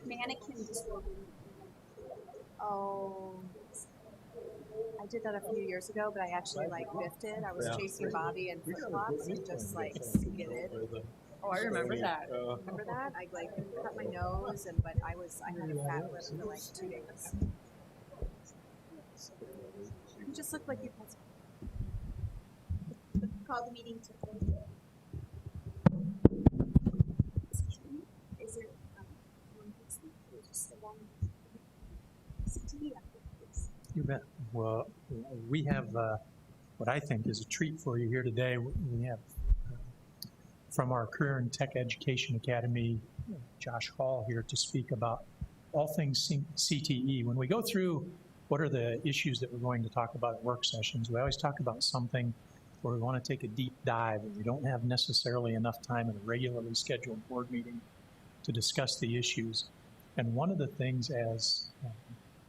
Mannequin display. Oh, I did that a few years ago, but I actually like biffed it. I was chasing Bobby in flip-flops and just like skidded. Oh, I remember that. Remember that? I like cut my nose, but I had a fat lip for like 2 days. You just look like you had some. Call the meeting to order. Is there one person or just one CTE? You bet. Well, we have what I think is a treat for you here today. We have from our Career and Tech Education Academy, Josh Hall here to speak about all things CTE. When we go through what are the issues that we're going to talk about at work sessions, we always talk about something where we want to take a deep dive and we don't have necessarily enough time in a regularly scheduled board meeting to discuss the issues. And one of the things as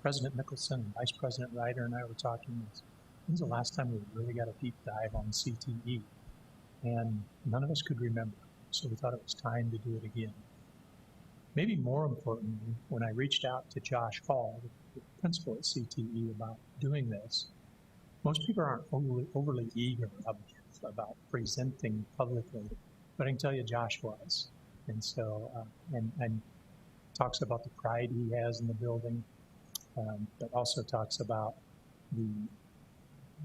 President Mickelson and Vice President Ryder and I were talking is, when's the last time we really got a deep dive on CTE? And none of us could remember, so we thought it was time to do it again. Maybe more importantly, when I reached out to Josh Hall, the principal at CTE, about doing this, most people aren't overly eager about presenting publicly, but I can tell you Josh was. And so, and talks about the pride he has in the building, but also talks about the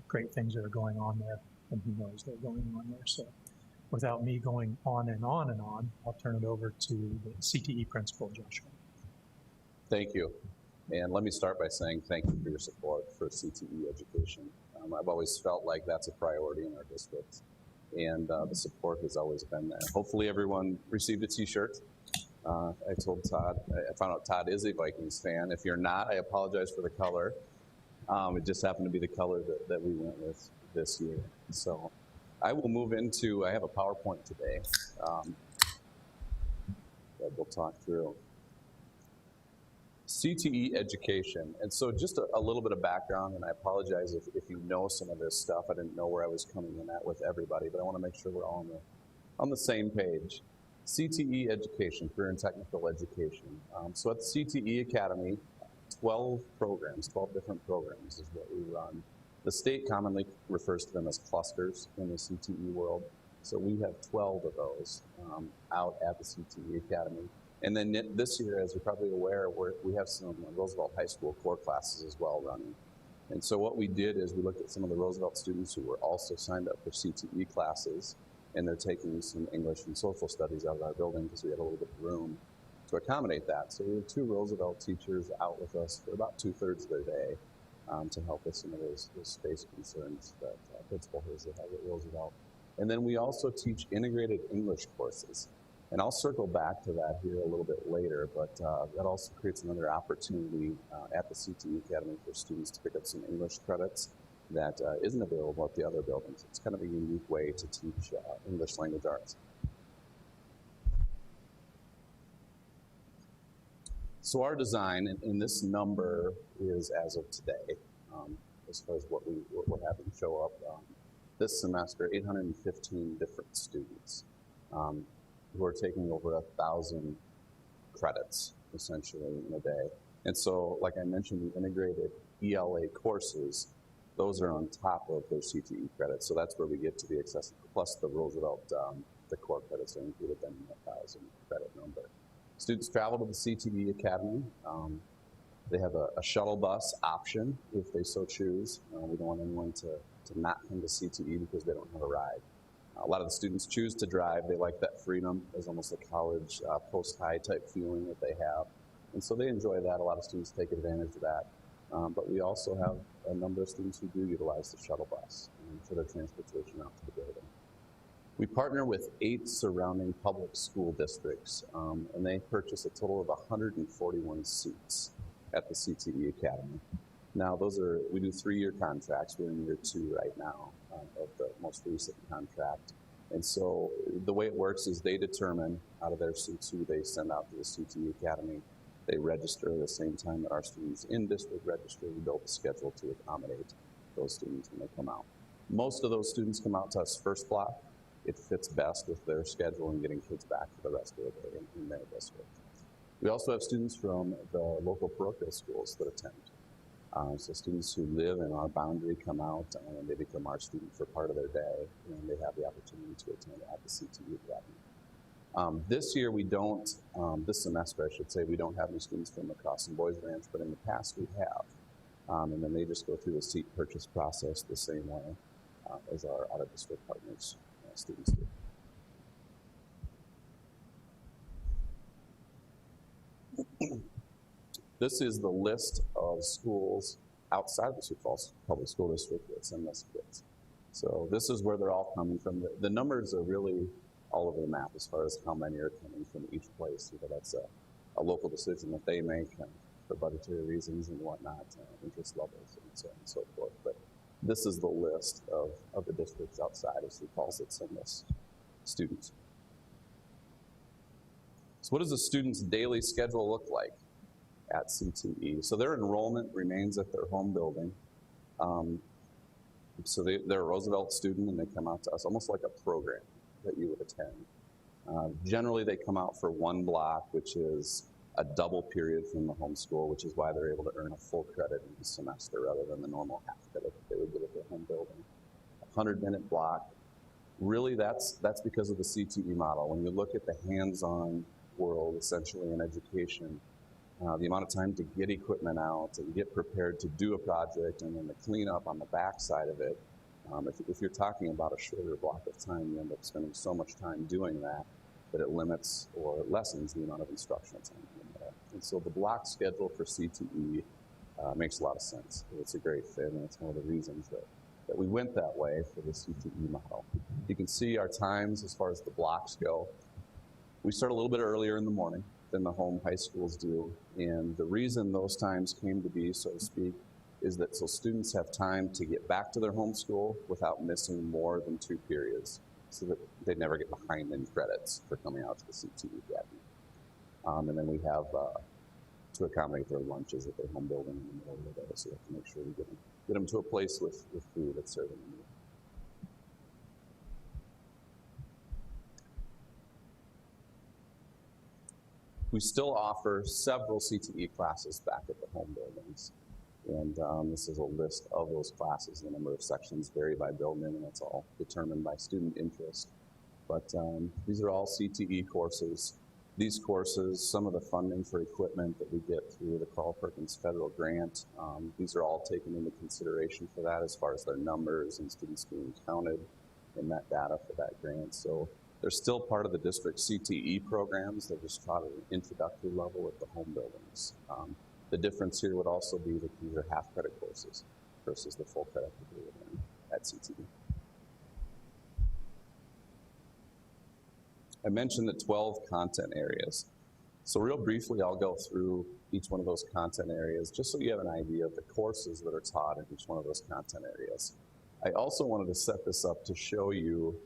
great things that are going on there, and he knows they're going on there. So without me going on and on and on, I'll turn it over to the CTE principal, Josh. Thank you. And let me start by saying thank you for your support for CTE education. I've always felt like that's a priority in our district, and the support has always been there. Hopefully everyone received a t-shirt. I told Todd, I found out Todd is a Vikings fan. If you're not, I apologize for the color. It just happened to be the color that we went with this year. So I will move into, I have a PowerPoint today that we'll talk through. CTE education. And so just a little bit of background, and I apologize if you know some of this stuff. I didn't know where I was coming in at with everybody, but I want to make sure we're all on the same page. CTE education, career and technical education. So at the CTE Academy, 12 programs, 12 different programs is what we run. The state commonly refers to them as clusters in the CTE world. So we have 12 of those out at the CTE Academy. And then this year, as you're probably aware, we have some Roosevelt High School core classes as well running. And so what we did is we looked at some of the Roosevelt students who were also signed up for CTE classes, and they're taking some English and social studies out of our building because we had a little bit of room to accommodate that. So we had 2 Roosevelt teachers out with us for about 2/3 of their day to help with some of those space concerns that Principal Hersley has at Roosevelt. And then we also teach integrated English courses. And I'll circle back to that here a little bit later, but that also creates another opportunity at the CTE Academy for students to pick up some English credits that isn't available at the other buildings. It's kind of a unique way to teach English language arts. So our design, and this number is as of today, as far as what we're having show up this semester, 815 different students who are taking over 1,000 credits, essentially, in a day. And so, like I mentioned, the integrated ELA courses, those are on top of their CTE credits. So that's where we get to the accessible, plus the Roosevelt, the core credits are included in the 1,000 credit number. Students travel to the CTE Academy. They have a shuttle bus option if they so choose. We don't want anyone to not come to CTE because they don't have a ride. A lot of the students choose to drive. They like that freedom. There's almost a college post-high type feeling that they have. And so they enjoy that. A lot of students take advantage of that. But we also have a number of students who do utilize the shuttle bus for their transportation out to the building. We partner with 8 surrounding public school districts, and they purchase a total of 141 seats at the CTE Academy. Now, we do 3-year contracts. We're in year 2 right now of the most recent contract. And so the way it works is they determine out of their seats who they send out to the CTE Academy. They register at the same time that our students in district register. We build a schedule to accommodate those students when they come out. Most of those students come out to us first block. it fits best with their schedule and getting kids back for the rest of the day in their district. We also have students from the local parochial schools that attend. So students who live in our boundary come out and they become our student for part of their day, and they have the opportunity to attend at the CTE Academy. This year we don't, this semester I should say, we don't have any students from the Cross and Boys Ranch, but in the past we have. And then they just go through the seat purchase process the same way as our out-of-district partners students do. This is the list of schools outside of the Sioux Falls Public School District that send us kids. So this is where they're all coming from. The numbers are really all over the map as far as how many are coming from each place. You know, that's a local decision that they make for budgetary reasons and whatnot, interest levels and so on and so forth. But this is the list of the districts outside of Sioux Falls that send us students. So what does a student's daily schedule look like at CTE? So their enrollment remains at their home building. So they're a Roosevelt student and they come out to us almost like a program that you would attend. Generally they come out for one block, which is a double period from the home school, which is why they're able to earn a full credit in the semester rather than the normal half credit that they would get at their home building. A 100-minute block. Really that's because of the CTE model. When you look at the hands-on world, essentially in education, the amount of time to get equipment out and get prepared to do a project and then the cleanup on the back side of it, if you're talking about a shorter block of time, you end up spending so much time doing that it limits or lessens the amount of instructional time in there. And so the block schedule for CTE makes a lot of sense. It's a great fit, and it's one of the reasons that we went that way for the CTE model. You can see our times as far as the blocks go. We start a little bit earlier in the morning than the home high schools do, and the reason those times came to be, so to speak, is that so students have time to get back to their home school without missing more than 2 periods, so that they never get behind in credits for coming out to the CTE Academy. And then we have to accommodate their lunches at their home building in the middle of the day, so we have to make sure we get them to a place with food that's serving them. We still offer several CTE classes back at the home buildings. And this is a list of those classes. The number of sections vary by building, and that's all determined by student interest. But these are all CTE courses. These courses, some of the funding for equipment that we get through the Carl Perkins federal grant, these are all taken into consideration for that as far as their numbers and students being counted in that data for that grant. So they're still part of the district CTE programs. They're just taught at an introductory level at the home buildings. The difference here would also be that these are half credit courses versus the full credit that we would learn at CTE. I mentioned the 12 content areas. So real briefly, I'll go through each one of those content areas just so you have an idea of the courses that are taught in each one of those content areas. I also wanted to set this up to show you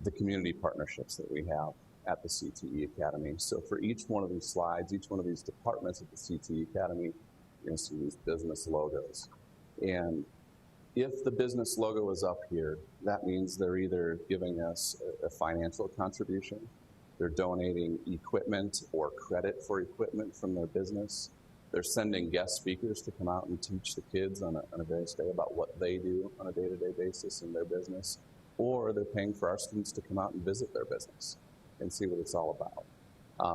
the community partnerships that we have at the CTE Academy. So for each one of these slides, each one of these departments at the CTE Academy, you're going to see these business logos. And if the business logo is up here, that means they're either giving us a financial contribution, they're donating equipment or credit for equipment from their business, they're sending guest speakers to come out and teach the kids on a various day about what they do on a day-to-day basis in their business, or they're paying for our students to come out and visit their business and see what it's all about.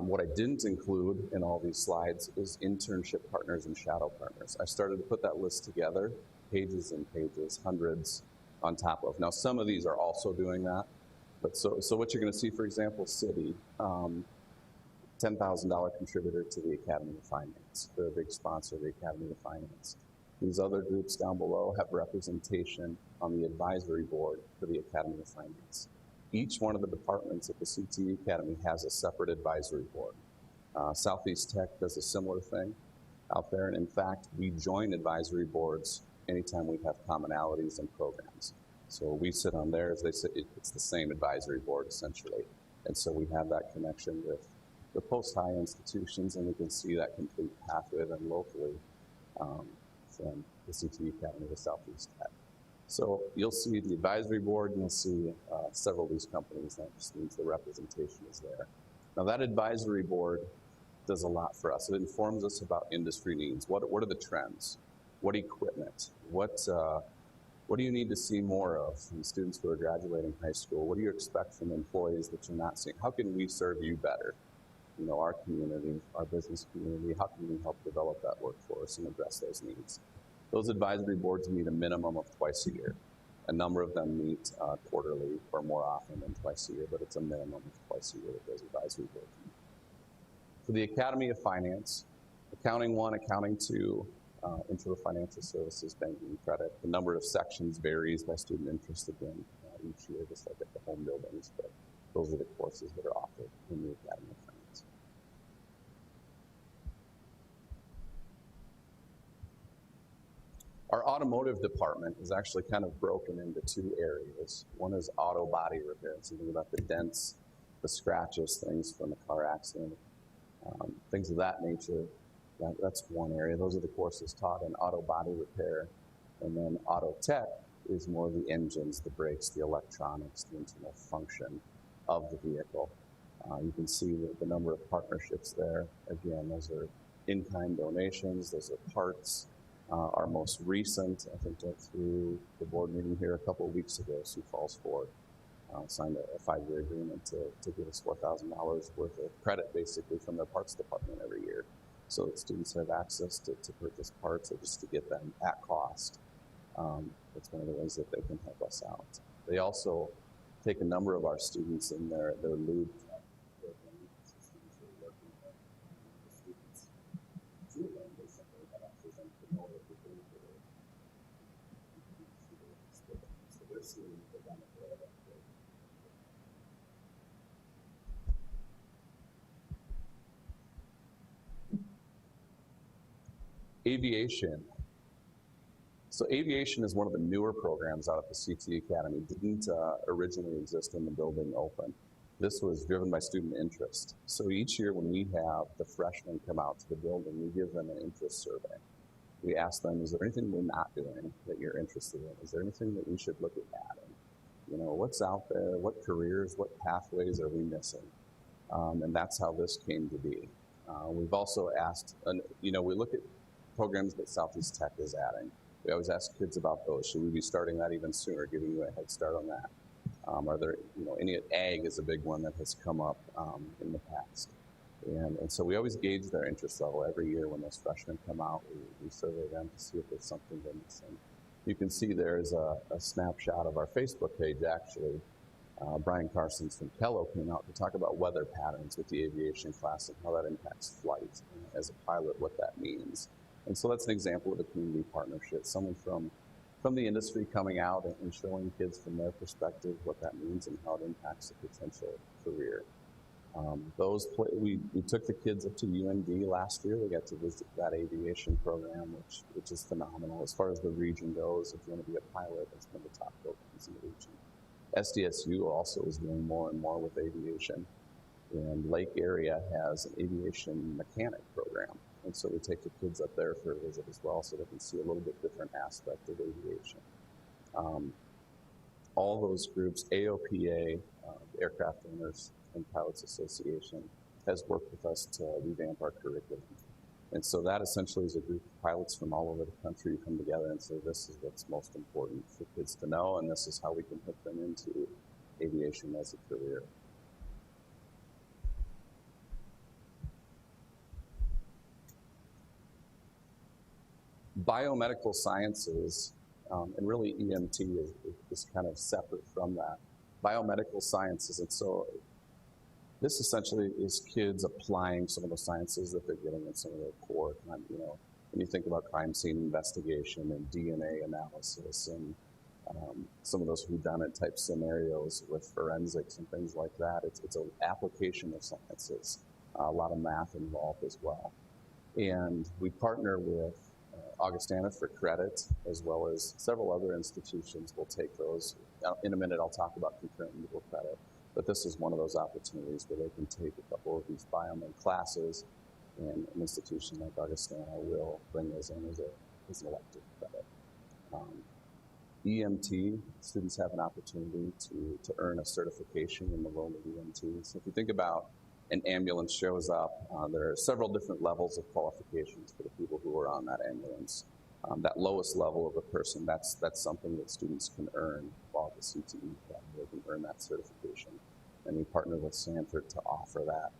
What I didn't include in all these slides is internship partners and shadow partners. I started to put that list together, pages and pages, hundreds on top of. Now some of these are also doing that, but so what you're gonna see, for example, City, $10,000 contributor to the Academy of Finance. They're a big sponsor of the Academy of Finance. These other groups down below have representation on the advisory board for the Academy of Finance. Each one of the departments at the CTE Academy has a separate advisory board. Southeast Tech does a similar thing out there, and in fact, we join advisory boards anytime we have commonalities in programs. So we sit on theirs, they sit, it's the same advisory board essentially. And so we have that connection with the post-high institutions, and we can see that complete pathway then locally from the CTE Academy to Southeast Tech. So you'll see the advisory board, and you'll see several of these companies. That just means the representation is there. Now that advisory board does a lot for us. It informs us about industry needs. What are the trends? What equipment? What do you need to see more of from students who are graduating high school? What do you expect from employees that you're not seeing? How can we serve you better? You know, our community, our business community, how can we help develop that workforce and address those needs? Those advisory boards meet a minimum of twice a year. A number of them meet quarterly or more often than twice a year, but it's a minimum of twice a year that those advisory boards meet. For the Academy of Finance, Accounting 1, Accounting 2, Intro to Financial Services, Banking and Credit. The number of sections varies by student interest again each year, just like at the home buildings, but those are the courses that are offered in the Academy of Finance. Our automotive department is actually kind of broken into two areas. One is auto body repair, so think about the dents, the scratches, things from a car accident, things of that nature. That's one area. Those are the courses taught in auto body repair. And then auto tech is more of the engines, the brakes, the electronics, the internal function of the vehicle. You can see the number of partnerships there. Again, those are in-kind donations, those are parts. Our most recent, I think, went through the board meeting here a couple of weeks ago. Sioux Falls Ford signed a 5-year agreement to give us $4,000 worth of credit, basically, from their parts department every year, so that students have access to purchase parts or just to get them at cost. That's one of the ways that they can help us out. They also take a number of our students in their lube program. So students who are working with the students. Two of them, they simply have actually been promoted to be so they're seeing the benefit of that. Aviation. So aviation is one of the newer programs out at the CT Academy. It didn't originally exist when the building opened. This was driven by student interest. So each year when we have the freshmen come out to the building, we give them an interest survey. We ask them, is there anything we're not doing that you're interested in? Is there anything that we should look at adding? You know, what's out there? What careers, what pathways are we missing? And that's how this came to be. We've also asked, you know, we look at programs that Southeast Tech is adding. We always ask kids about those. Should we be starting that even sooner, giving you a head start on that? Are there, you know, any ag is a big one that has come up in the past. And so we always gauge their interest level every year when those freshmen come out. We survey them to see if there's something they're missing. You can see there's a snapshot of our Facebook page, actually. Brian Carsons from Kello came out to talk about weather patterns with the aviation class and how that impacts flight. As a pilot, what that means. And so that's an example of a community partnership, someone from the industry coming out and showing kids from their perspective what that means and how it impacts a potential career. We took the kids up to UND last year. They got to visit that aviation program, which is phenomenal. As far as the region goes, if you want to be a pilot, it's one of the top programs in the region. STSU also is doing more and more with aviation. And Lake area has an aviation mechanic program. And so we take the kids up there for a visit as well so they can see a little bit different aspect of aviation. All those groups, AOPA, Aircraft Owners and Pilots Association, has worked with us to revamp our curriculum. And so that essentially is a group of pilots from all over the country who come together and say, this is what's most important for kids to know, and this is how we can hook them into aviation as a career. Biomedical sciences, and really EMT is kind of separate from that. Biomedical sciences, and so this essentially is kids applying some of the sciences that they're getting in some of their core, you know, when you think about crime scene investigation and DNA analysis and some of those whodunit type scenarios with forensics and things like that, it's an application of sciences, a lot of math involved as well. And we partner with Augustana for credit, as well as several other institutions will take those. In a minute, I'll talk about concurrent legal credit, but this is one of those opportunities where they can take a couple of these biomed classes, and an institution like Augustana will bring those in as an elective credit. EMT, students have an opportunity to earn a certification in the role of EMT. So if you think about an ambulance shows up, there are several different levels of qualifications for the people who are on that ambulance. That lowest level of a person, that's something that students can earn while at the CTE Academy. They can earn that certification. And we partner with Sanford to offer that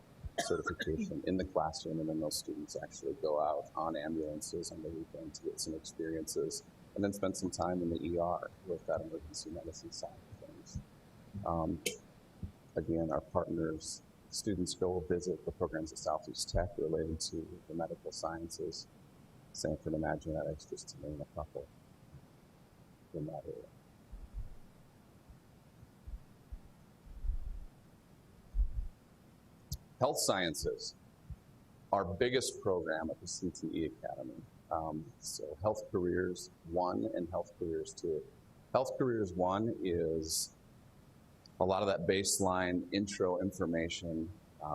certification in the classroom, and then those students actually go out on ambulances on the weekend to get some experiences and then spend some time in the ER with that emergency medicine side of things. Again, our partners, students go visit the programs at Southeast Tech related to the medical sciences, Sanford Imaginetics, just to name a couple in that area. Health sciences, our biggest program at the CTE Academy. So Health Careers 1 and Health Careers 2. Health Careers 1 is a lot of that baseline intro information,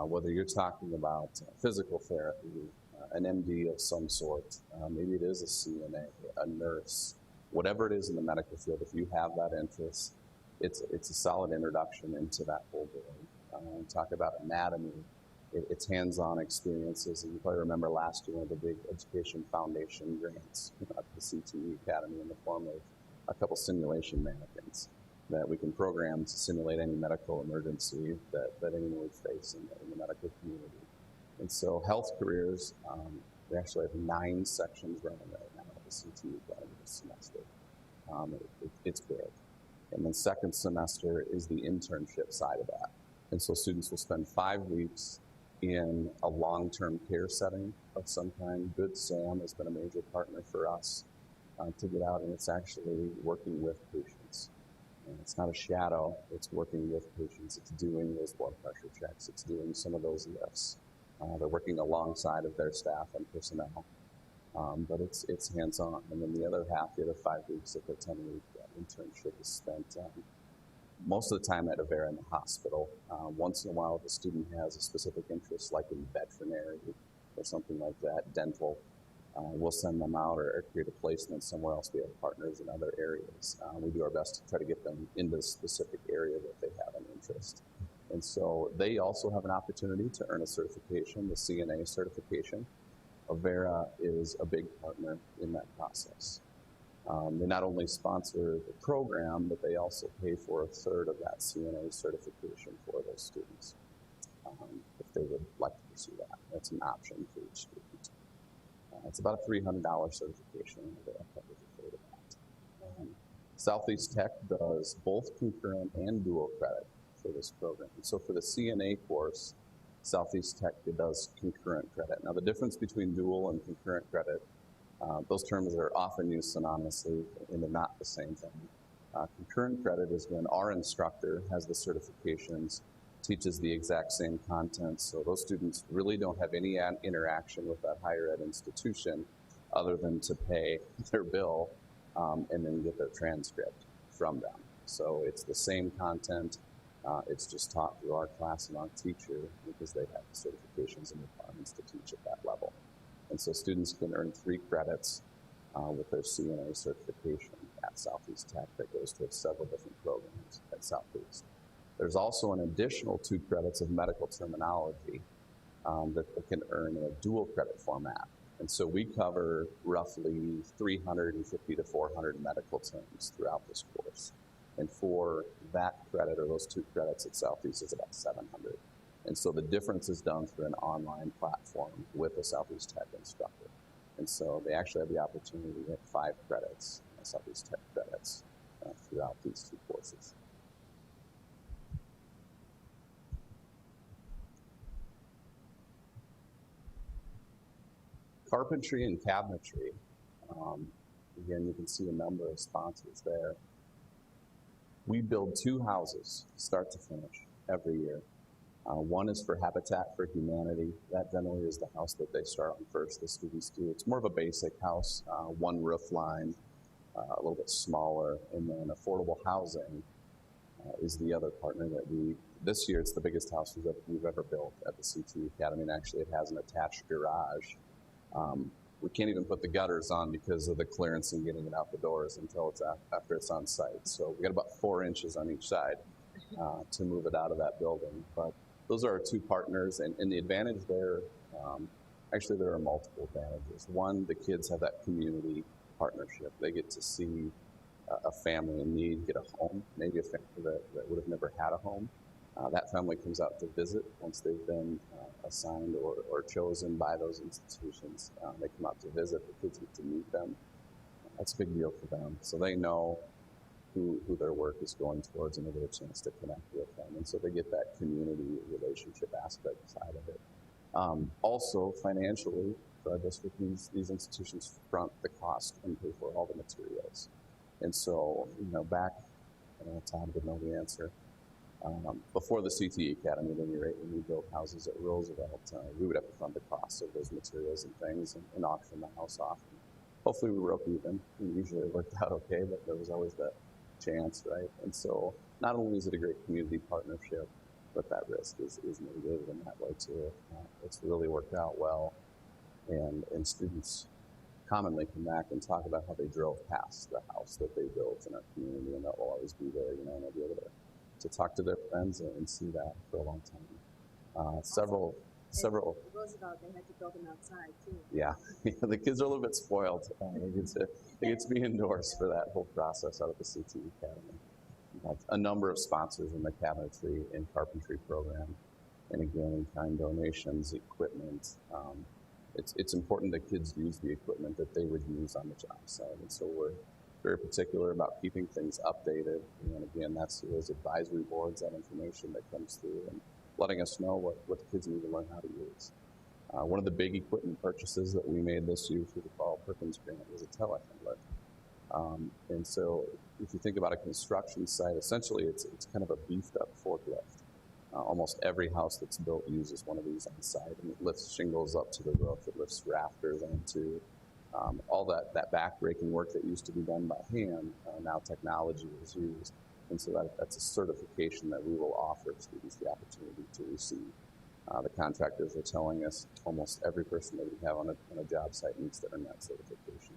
whether you're talking about physical therapy, an MD of some sort, maybe it is a CNA, a nurse, whatever it is in the medical field. If you have that interest, it's a solid introduction into that whole world. Talk about anatomy. It's hands-on experiences, and you probably remember last year one of the big education foundation grants at the CTE Academy in the form of a couple simulation mannequins that we can program to simulate any medical emergency that anyone would face in the medical community. And so Health Careers, we actually have 9 sections running right now at the CTE Academy this semester. It's big. And then second semester is the internship side of that. And so students will spend 5 weeks in a long-term care setting of some kind. Good Sam has been a major partner for us to get out, and it's actually working with patients. And it's not a shadow, it's working with patients. It's doing those blood pressure checks. It's doing some of those lifts. They're working alongside of their staff and personnel, but it's hands-on. And then the other half, the other 5 weeks of the 10-week internship is spent most of the time at Avera in the hospital. Once in a while, if a student has a specific interest, like in veterinary or something like that, dental, we'll send them out or create a placement somewhere else. We have partners in other areas. We do our best to try to get them into the specific area that they have an interest. And so they also have an opportunity to earn a certification, the CNA certification. Avera is a big partner in that process. They not only sponsor the program, but they also pay for a third of that CNA certification for those students, if they would like to pursue that. That's an option for each student. It's about a $300 certification, and Avera covers a third of that. Southeast Tech does both concurrent and dual credit for this program. So for the CNA course, Southeast Tech does concurrent credit. Now the difference between dual and concurrent credit, those terms are often used synonymously, and they're not the same thing. Concurrent credit is when our instructor has the certifications, teaches the exact same content, so those students really don't have any interaction with that higher ed institution other than to pay their bill and then get their transcript from them. So it's the same content, it's just taught through our class and our teacher because they have the certifications and requirements to teach at that level. And so students can earn 3 credits with their CNA certification at Southeast Tech that goes to several different programs at Southeast. There's also an additional 2 credits of medical terminology that they can earn in a dual credit format. And so we cover roughly 350 to 400 medical terms throughout this course. And for that credit, or those 2 credits at Southeast, is about 700. And so the difference is done through an online platform with a Southeast Tech instructor. And so they actually have the opportunity to get 5 credits, Southeast Tech credits, throughout these 2 courses. Carpentry and cabinetry. Again, you can see a number of sponsors there. We build 2 houses, start to finish, every year. One is for Habitat for Humanity. That generally is the house that they start on first, the students do. It's more of a basic house, 1 roof line, a little bit smaller, and then Affordable Housing is the other partner that this year it's the biggest house we've ever built at the CTE Academy, and actually it has an attached garage we can't even put the gutters on because of the clearance and getting it out the doors until it's after it's on site. So we got about 4 inches on each side to move it out of that building. But those are our two partners, and the advantage there, actually there are multiple advantages. One, the kids have that community partnership. They get to see a family in need get a home, maybe a family that would have never had a home. That family comes out to visit once they've been assigned or chosen by those institutions. They come out to visit, the kids get to meet them. That's a big deal for them. So they know who their work is going towards, and they get a chance to connect with them. And so they get that community relationship aspect side of it. Also, financially, for our district, these institutions front the cost and pay for all the materials. And so, back, Tom would know the answer. Before the CTE Academy, when we built houses at Roosevelt, we would have to fund the cost of those materials and things and auction the house off. And hopefully we broke even. Usually it worked out okay, but there was always that chance, right? And so not only is it a great community partnership, but that risk is mitigated in that way too. It's really worked out well, and students commonly come back and talk about how they drove past the house that they built in our community, and that will always be there, and they'll be able to talk to their friends and see that for a long time. Several. Roosevelt, they had to build them outside too. Yeah, the kids are a little bit spoiled. They get to be indoors for that whole process out of the CTE Academy. A number of sponsors in the cabinetry and carpentry program, and again, in-kind donations, equipment. It's important that kids use the equipment that they would use on the job site, and so we're very particular about keeping things updated. And again, that's those advisory boards, that information that comes through, and letting us know what the kids need to learn how to use. One of the big equipment purchases that we made this year through the Carl Perkins grant was a telehandler. And so if you think about a construction site, essentially it's kind of a beefed up forklift. Almost every house that's built uses one of these on site, and it lifts shingles up to the roof, it lifts rafters onto all that back-breaking work that used to be done by hand. Now technology is used, and so that's a certification that we will offer students the opportunity to receive. The contractors are telling us almost every person that we have on a job site needs to earn that certification.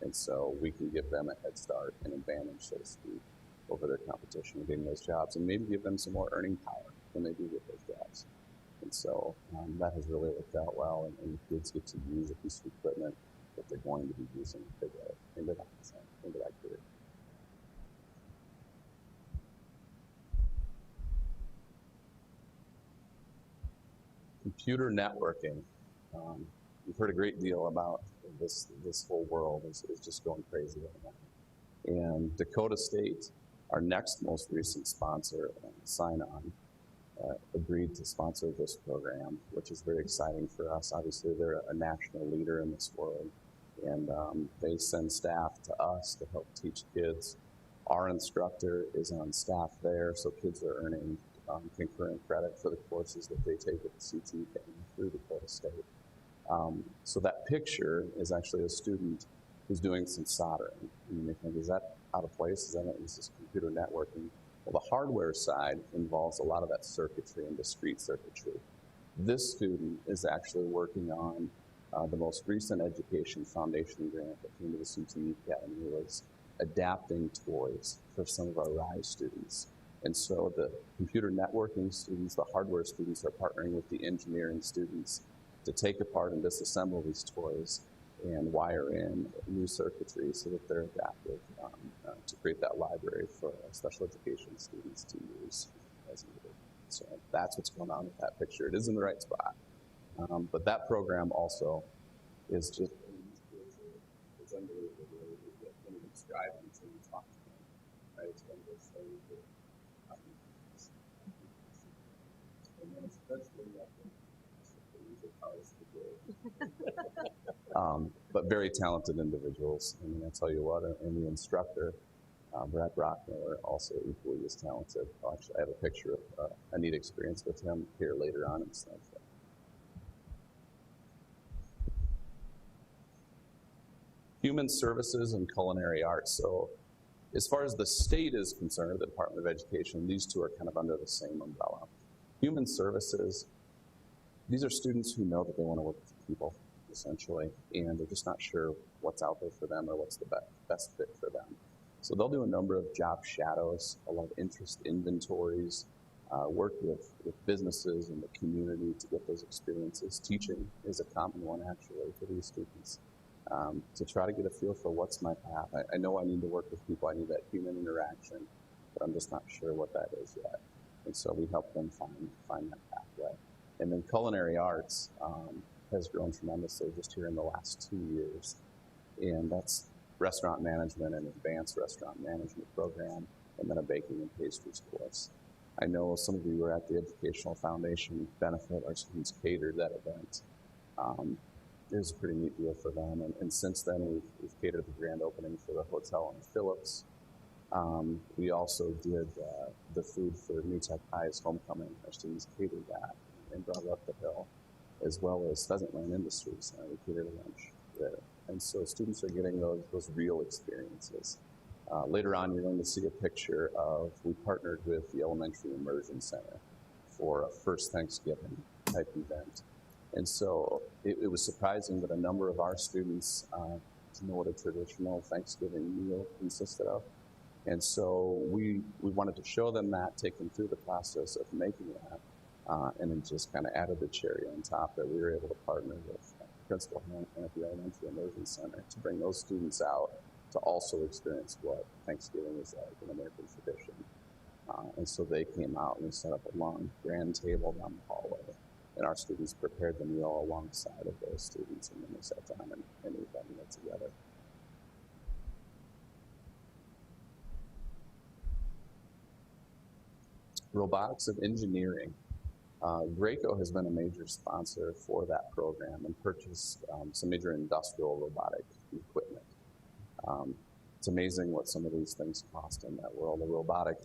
And so we can give them a head start, an advantage, so to speak, over their competition getting those jobs, and maybe give them some more earning power when they do get those jobs. And so that has really worked out well, and the kids get to use a piece of equipment that they're going to be using if they get into that career. Computer networking. We've heard a great deal about this whole world is just going crazy right now. And Dakota State, our next most recent sponsor, Sign On, agreed to sponsor this program, which is very exciting for us. Obviously, they're a national leader in this world, and they send staff to us to help teach kids. Our instructor is on staff there, so kids are earning concurrent credit for the courses that they take at the CTE Academy through Dakota State. So that picture is actually a student who's doing some soldering. And you may think, is that out of place? Is this computer networking? Well, the hardware side involves a lot of that circuitry and discrete circuitry. This student is actually working on the most recent education foundation grant that came to the CTE Academy, was adapting toys for some of our RISE students. And so the computer networking students, the hardware students, are partnering with the engineering students to take apart and disassemble these toys and wire in new circuitry so that they're adaptive to create that library for special education students to use as needed. So that's what's going on with that picture. It is in the right spot. But that program also is just, it's unbelievable when you describe it until you talk to them, right? It's one of those things that, and then it's eventually like but very talented individuals. I mean, I tell you what, and the instructor, Brad Brockmiller, also equally as talented. Actually, I have a picture of a neat experience with him here later on in stuff. Human services and culinary arts. So as far as the state is concerned, the Department of Education, these two are kind of under the same umbrella. Human services, these are students who know that they want to work with people. essentially, and they're just not sure what's out there for them or what's the best fit for them. So they'll do a number of job shadows, a lot of interest inventories, work with businesses and the community to get those experiences. Teaching is a common one, actually, for these students, to try to get a feel for what's my path. I know I need to work with people, I need that human interaction, but I'm just not sure what that is yet. And so we help them find that pathway. And then culinary arts has grown tremendously just here in the last 2 years. And that's restaurant management and advanced restaurant management program, and then a baking and pastries course. I know some of you were at the Educational Foundation benefit. Our students catered that event. It was a pretty neat deal for them. And since then, we've catered the grand opening for the hotel in Phillips. We also did the food for New Tech High's homecoming. Our students catered that and brought it up the hill, as well as Pheasant Land Industries. We catered a lunch there. And so students are getting those real experiences. Later on, you're going to see a picture of, we partnered with the Elementary Immersion Center for a first Thanksgiving type event. And so it was surprising that a number of our students to know what a traditional Thanksgiving meal consisted of. And so we wanted to show them that, take them through the process of making that, and then just kind of added the cherry on top that we were able to partner with Principal Hannigan at the Elementary Immersion Center to bring those students out to also experience what Thanksgiving is like in American tradition. And so they came out and we set up a long grand table down the hallway, and our students prepared the meal alongside of those students, and then they sat down and ate that meal together. Robotics of Engineering. Graco has been a major sponsor for that program and purchased some major industrial robotic equipment. It's amazing what some of these things cost in that world. The robotic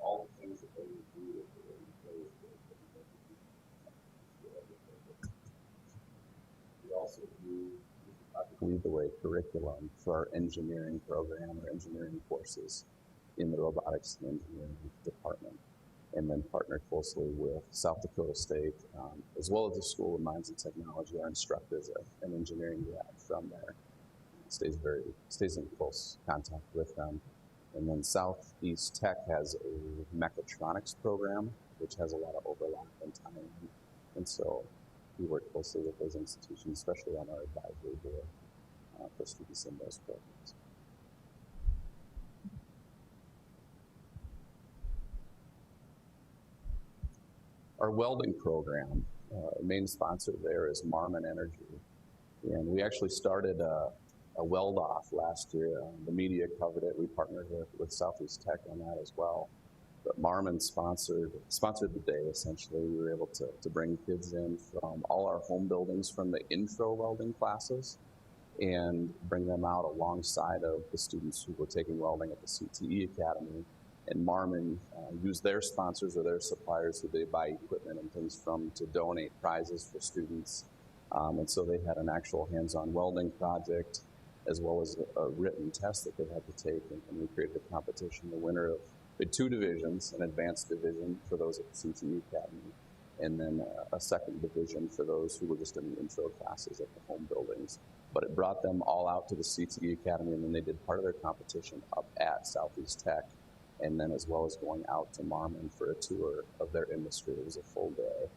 all the things that they would do if they were in place. We also do lead the way curriculum for our engineering program or engineering courses in the robotics and engineering department, and then partner closely with South Dakota State, as well as the School of Mines and Technology. Our instructor is an engineering grad from there. Stays in close contact with them. And then Southeast Tech has a mechatronics program, which has a lot of overlap and tie-in. And so we work closely with those institutions, especially on our advisory board for students in those programs. Our welding program, main sponsor there is Marmon Energy. And we actually started a weld off last year. The media covered it. We partnered with Southeast Tech on that as well. But Marmon sponsored the day, essentially. We were able to bring kids in from all our home buildings from the intro welding classes and bring them out alongside of the students who were taking welding at the CTE Academy. And Marmon used their sponsors or their suppliers who they buy equipment and things from to donate prizes for students. And so they had an actual hands-on welding project, as well as a written test that they had to take, and we created a competition. The winner of the 2 divisions, an advanced division for those at the CTE Academy, and then a second division for those who were just in the intro classes at the home buildings. But it brought them all out to the CTE Academy, and then they did part of their competition up at Southeast Tech, and then as well as going out to Marmon for a tour of their industry. It was a full day.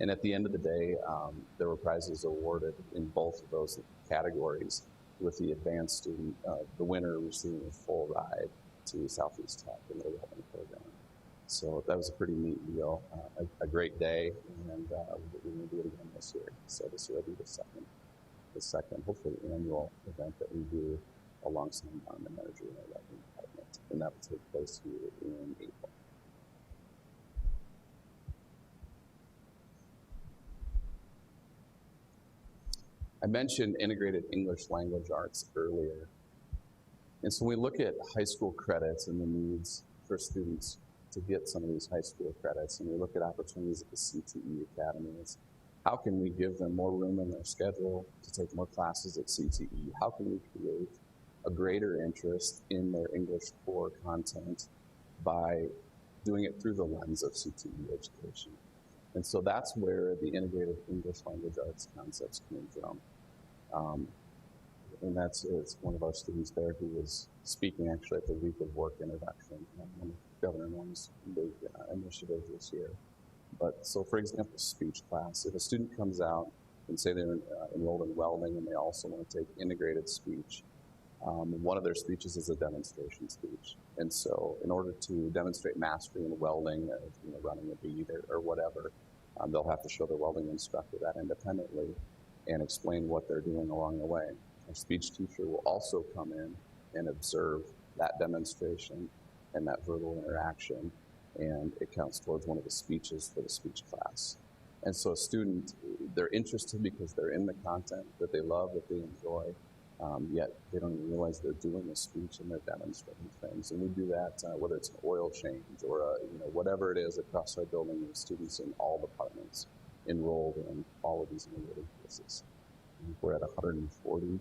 And at the end of the day, there were prizes awarded in both of those categories, with the advanced student, the winner receiving a full ride to Southeast Tech in their welding program. So that was a pretty neat deal, a great day, and we're going to do it again this year. So this year will be the second, hopefully annual event that we do alongside Marmon Energy in our welding department, and that will take place here in April. I mentioned integrated English language arts earlier. And so we look at high school credits and the needs for students to get some of these high school credits, and we look at opportunities at the CTE academies. How can we give them more room in their schedule to take more classes at CTE? How can we create a greater interest in their English core content by doing it through the lens of CTE education? And so that's where the integrated English language arts concepts came from. And it's one of our students there who was speaking actually at the Week of Work introduction, one of Governor Norton's big initiatives this year. But so for example, speech class, if a student comes out and say they're enrolled in welding and they also want to take integrated speech, one of their speeches is a demonstration speech. And so in order to demonstrate mastery in welding, running a bead or whatever, they'll have to show their welding instructor that independently and explain what they're doing along the way. Our speech teacher will also come in and observe that demonstration and that verbal interaction, and it counts towards one of the speeches for the speech class. And so a student, they're interested because they're in the content that they love, that they enjoy, yet they don't even realize they're doing a speech and they're demonstrating things. And we do that whether it's an oil change or whatever it is across our building. With students in all departments enrolled in all of these integrated courses. We're at 140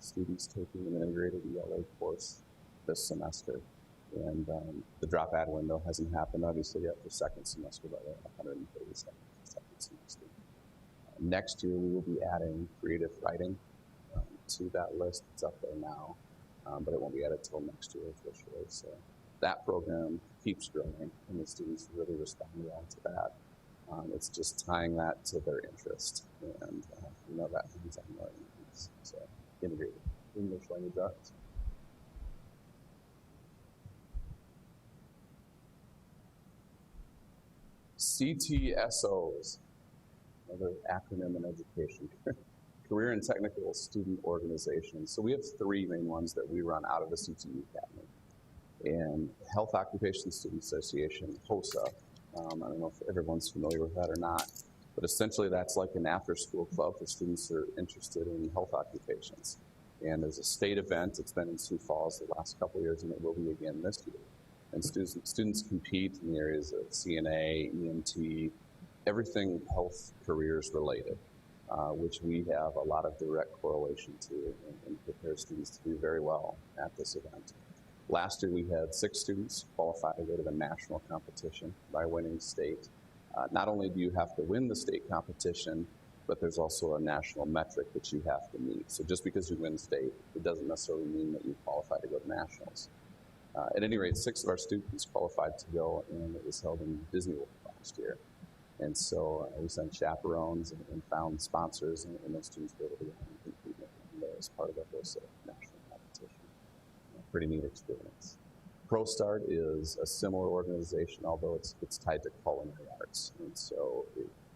students taking an integrated ELA course this semester. And the drop add window hasn't happened obviously yet for second semester, but we're at 137 second semester. Next year we will be adding creative writing to that list. It's up there now, but it won't be added till next year officially. So that program keeps growing and the students really respond well to that. It's just tying that to their interest and that hands-on learning piece. So integrated English language arts. CTSOs, another acronym in education, Career and Technical Student Organizations. So we have three main ones that we run out of the CTE Academy. And Health Occupation Student Association, HOSA, I don't know if everyone's familiar with that or not, but essentially that's like an after-school club for students who are interested in health occupations. And there's a state event, it's been in Sioux Falls the last couple of years, and it will be again this year. And students compete in the areas of CNA, EMT, everything health careers related, which we have a lot of direct correlation to and prepare students to do very well at this event. Last year we had 6 students qualify to go to the national competition by winning state. Not only do you have to win the state competition, but there's also a national metric that you have to meet. So just because you win state, it doesn't necessarily mean that you qualify to go to nationals. At any rate, 6 of our students qualified to go, and it was held in Disney World last year. And so we sent chaperones and found sponsors, and those students were able to go and compete as part of the HOSA national competition. Pretty neat experience. ProStart is a similar organization, although it's tied to culinary arts. And so,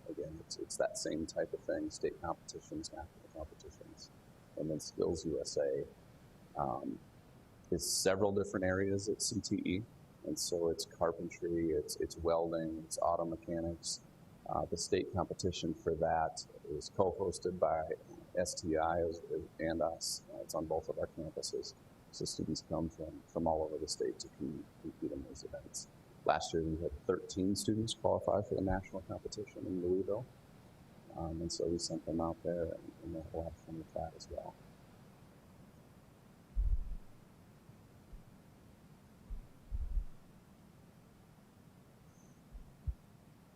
again, it's that same type of thing, state competitions, national competitions. And then Skills USA is several different areas at CTE. And so it's carpentry, it's welding, it's auto mechanics. The state competition for that is co-hosted by STI and us. It's on both of our campuses. So students come from all over the state to compete in those events. Last year we had 13 students qualify for the national competition in Louisville. And so we sent them out there and they had a lot of fun with that as well.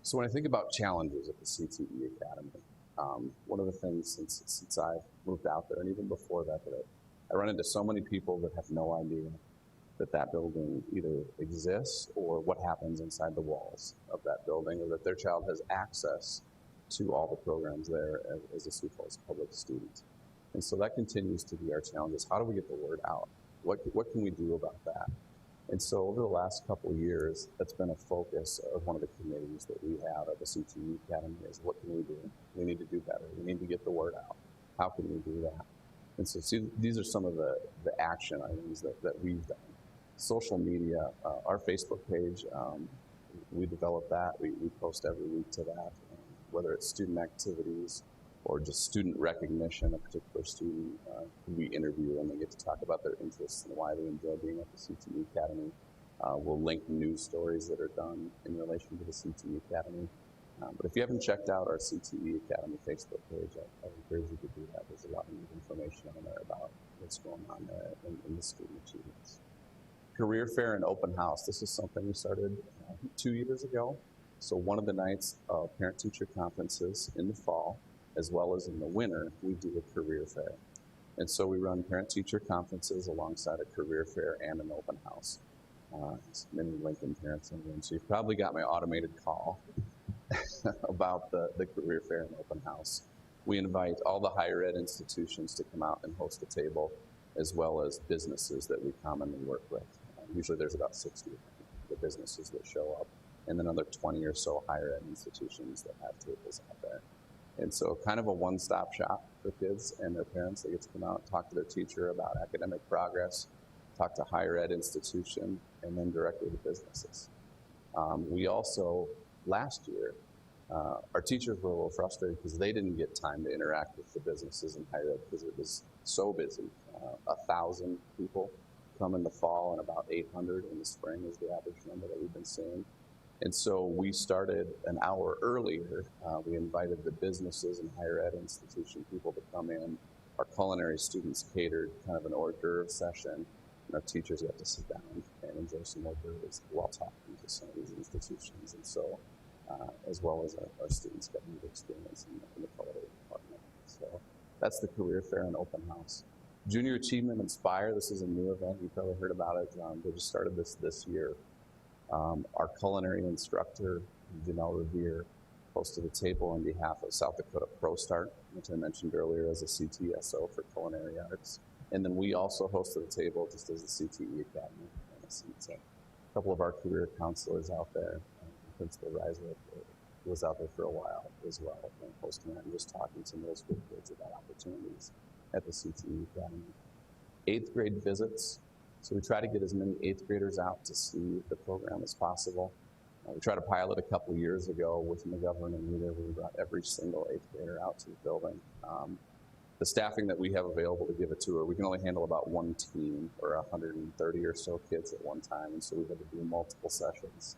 So when I think about challenges at the CTE Academy, one of the things since I've moved out there, and even before that, I run into so many people that have no idea that building either exists or what happens inside the walls of that building, or that their child has access to all the programs there as a Sioux Falls public student. And so that continues to be our challenge, is how do we get the word out? What can we do about that? And so over the last couple of years, that's been a focus of one of the committees that we have at the CTE Academy, is what can we do? We need to do better. We need to get the word out. How can we do that? And so these are some of the action items that we've done. Social media, our Facebook page, we developed that. We post every week to that, whether it's student activities or just student recognition. A particular student who we interview, and they get to talk about their interests and why they enjoy being at the CTE Academy. We'll link news stories that are done in relation to the CTE Academy. But if you haven't checked out our CTE Academy Facebook page, I encourage you to do that. There's a lot of new information on there about what's going on there in the student achievements. Career fair and open house. This is something we started 2 years ago. So one of the nights of parent-teacher conferences in the fall, as well as in the winter, we do a career fair. And so we run parent-teacher conferences alongside a career fair and an open house. Many Lincoln parents in the room, so you've probably got my automated call about the career fair and open house. We invite all the higher ed institutions to come out and host a table, as well as businesses that we commonly work with. Usually there's about 60 of the businesses that show up, and then another 20 or so higher ed institutions that have tables out there. And so kind of a one-stop shop for kids and their parents. They get to come out and talk to their teacher about academic progress, talk to higher ed institution, and then directly to businesses. We also, last year, our teachers were a little frustrated because they didn't get time to interact with the businesses in higher ed because it was so busy. 1,000 people come in the fall and about 800 in the spring is the average number that we've been seeing. And so we started an hour earlier. We invited the businesses and higher ed institution people to come in. Our culinary students catered kind of an hors d'oeuvre session. And our teachers got to sit down and enjoy some hors d'oeuvres while talking to some of these institutions. And so, as well as our students got new experience in the culinary department. So that's the career fair and open house. Junior Achievement Inspire, this is a new event. You probably heard about it. They just started this year. Our culinary instructor, Janelle Revere, hosted a table on behalf of South Dakota ProStart, which I mentioned earlier as a CTSO for culinary arts. And then we also hosted a table just as a CTE Academy. So a couple of our career counselors out there, Principal Reiser was out there for a while as well, and hosting that and just talking to middle school kids about opportunities at the CTE Academy. 8th grade visits. So we try to get as many 8th graders out to see the program as possible. We tried to pilot a couple years ago with McGovern and Reader. We brought every single 8th grader out to the building. The staffing that we have available to give a tour, we can only handle about one team or 130 or so kids at one time, and so we had to do multiple sessions.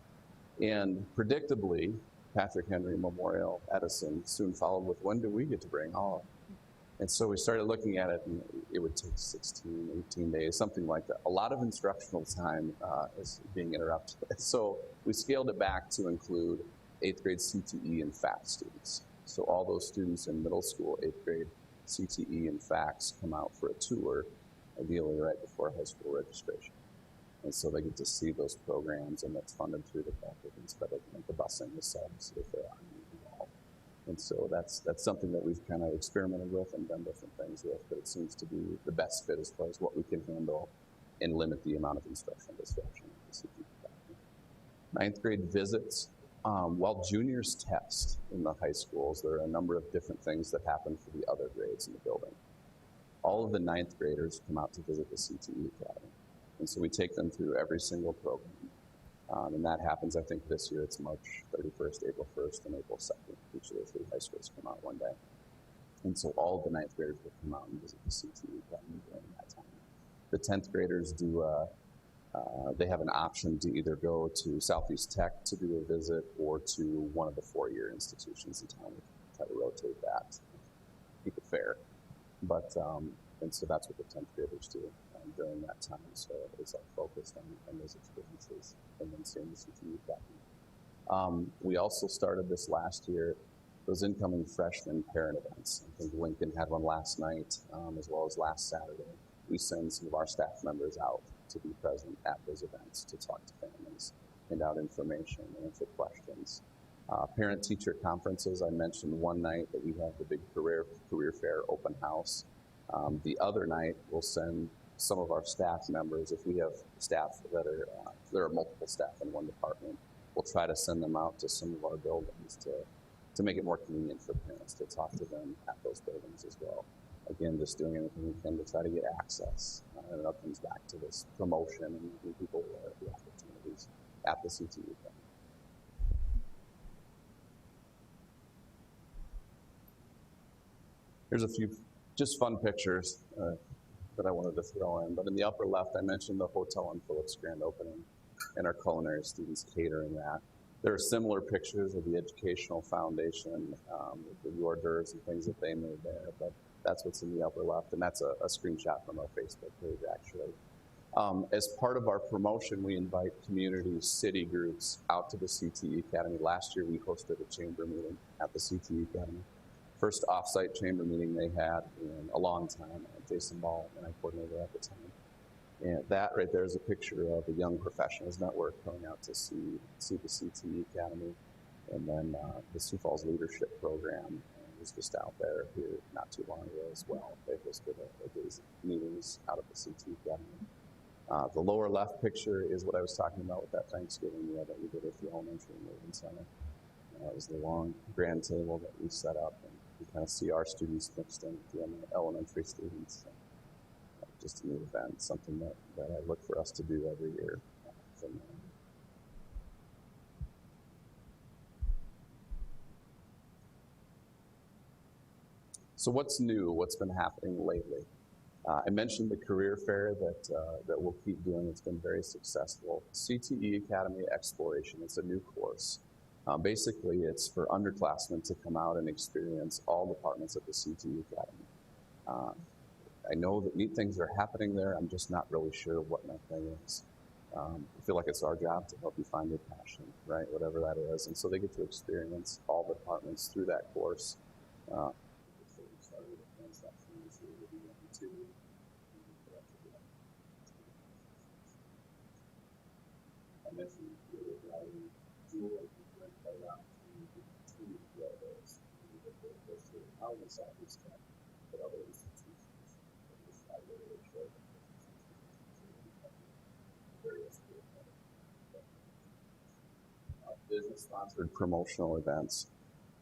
And predictably, Patrick Henry Memorial Edison soon followed with, when do we get to bring all of them? And so we started looking at it, and it would take 16, 18 days, something like that. A lot of instructional time is being interrupted. So we scaled it back to include 8th grade CTE and FACS students. So all those students in middle school, 8th grade CTE and FACS come out for a tour, ideally right before high school registration. And so they get to see those programs, and that's funded through the Catholic instead of the busing, the subs, if they're involved. And so that's something that we've kind of experimented with and done different things with, but it seems to be the best fit as far as what we can handle and limit the amount of instructional disruption. 9th grade visits. While juniors test in the high schools, there are a number of different things that happen for the other grades in the building. All of the 9th graders come out to visit the CTE Academy. And so we take them through every single program. And that happens, I think this year it's March 31st, April 1st, and April 2nd. Each of the 3 high schools come out one day. And so all of the 9th graders will come out and visit the CTE Academy during that time. The 10th graders do, they have an option to either go to Southeast Tech to do a visit or to one of the 4-year institutions in town. We try to rotate that, keep it fair. But, and so that's what the 10th graders do during that time. So it's all focused on those experiences and then seeing the CTE Academy. We also started this last year, those incoming freshman parent events. I think Lincoln had one last night, as well as last Saturday. We send some of our staff members out to be present at those events to talk to families, hand out information, answer questions. Parent-teacher conferences, I mentioned one night that we have the big career fair open house. The other night, we'll send some of our staff members, if we have staff that are, there are multiple staff in one department, we'll try to send them out to some of our buildings to make it more convenient for parents to talk to them at those buildings as well. Again, just doing anything we can to try to get access. And it all comes back to this promotion and giving people the opportunities at the CTE Academy. Here's a few just fun pictures that I wanted to throw in. But in the upper left, I mentioned the hotel in Phillips grand opening and our culinary students catering that. There are similar pictures of the educational foundation, with the hors d'oeuvres and things that they made there, but that's what's in the upper left, and that's a screenshot from our Facebook page, actually. As part of our promotion, we invite community city groups out to the CTE Academy. Last year, we hosted a chamber meeting at the CTE Academy. First off-site chamber meeting they had in a long time. Jason Ball and I coordinated at the time. And that right there is a picture of the Young Professionals Network coming out to see the CTE Academy. And then the Sioux Falls Leadership Program was just out there here not too long ago as well. They hosted a day's meetings out of the CTE Academy. The lower left picture is what I was talking about with that Thanksgiving meal that we did at the elementary and Moving Center. It was the long grand table that we set up, and you kind of see our students mixed in with the elementary students. Just a neat event, something that I look for us to do every year. So what's new? What's been happening lately? I mentioned the career fair that we'll keep doing. It's been very successful. CTE Academy Exploration, it's a new course. Basically, it's for underclassmen to come out and experience all departments at the CTE Academy. I know that neat things are happening there. I'm just not really sure what my thing is. I feel like it's our job to help you find your passion, right? Whatever that is. And so they get to experience all the departments through that course. I mentioned driving dual out of the Southeast Tech, but other institutions. Business-sponsored promotional events.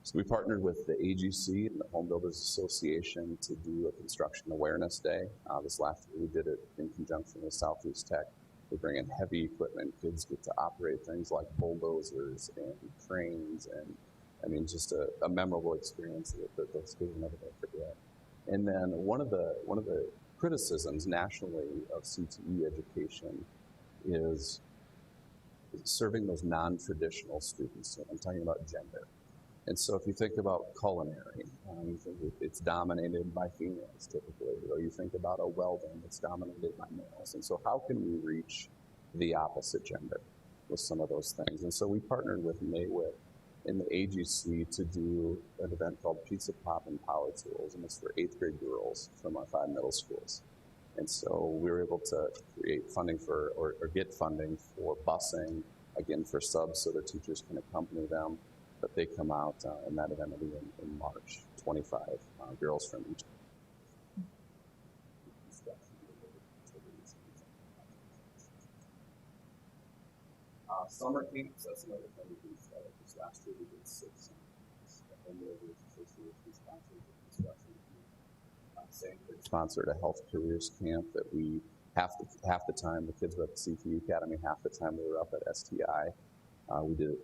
So we partnered with the AGC and the Home Builders Association to do a construction awareness day. This last year we did it in conjunction with Southeast Tech. We bring in heavy equipment. Kids get to operate things like bulldozers and cranes, and I mean, just a memorable experience that those kids will never forget. And then one of the criticisms nationally of CTE education is serving those non-traditional students. So I'm talking about gender. And so if you think about culinary, you think it's dominated by females typically, or you think about a welding, it's dominated by males. And so how can we reach the opposite gender with some of those things? And so we partnered with Maywick in the AGC to do an event called Pizza Pop and Power Tools, and it's for 8th grade girls from our 5 middle schools. And so we were able to create funding for, or get funding for busing, again for subs so their teachers can accompany them. But they come out in that event will be in March, 25 girls from each. Summer camps, that's another thing we do. This last year we did 6 summers. The Home Builders Association sponsored the construction camp. Same sponsored a health careers camp that we, half the time the kids were at the CTE Academy, half the time they were up at STI. We did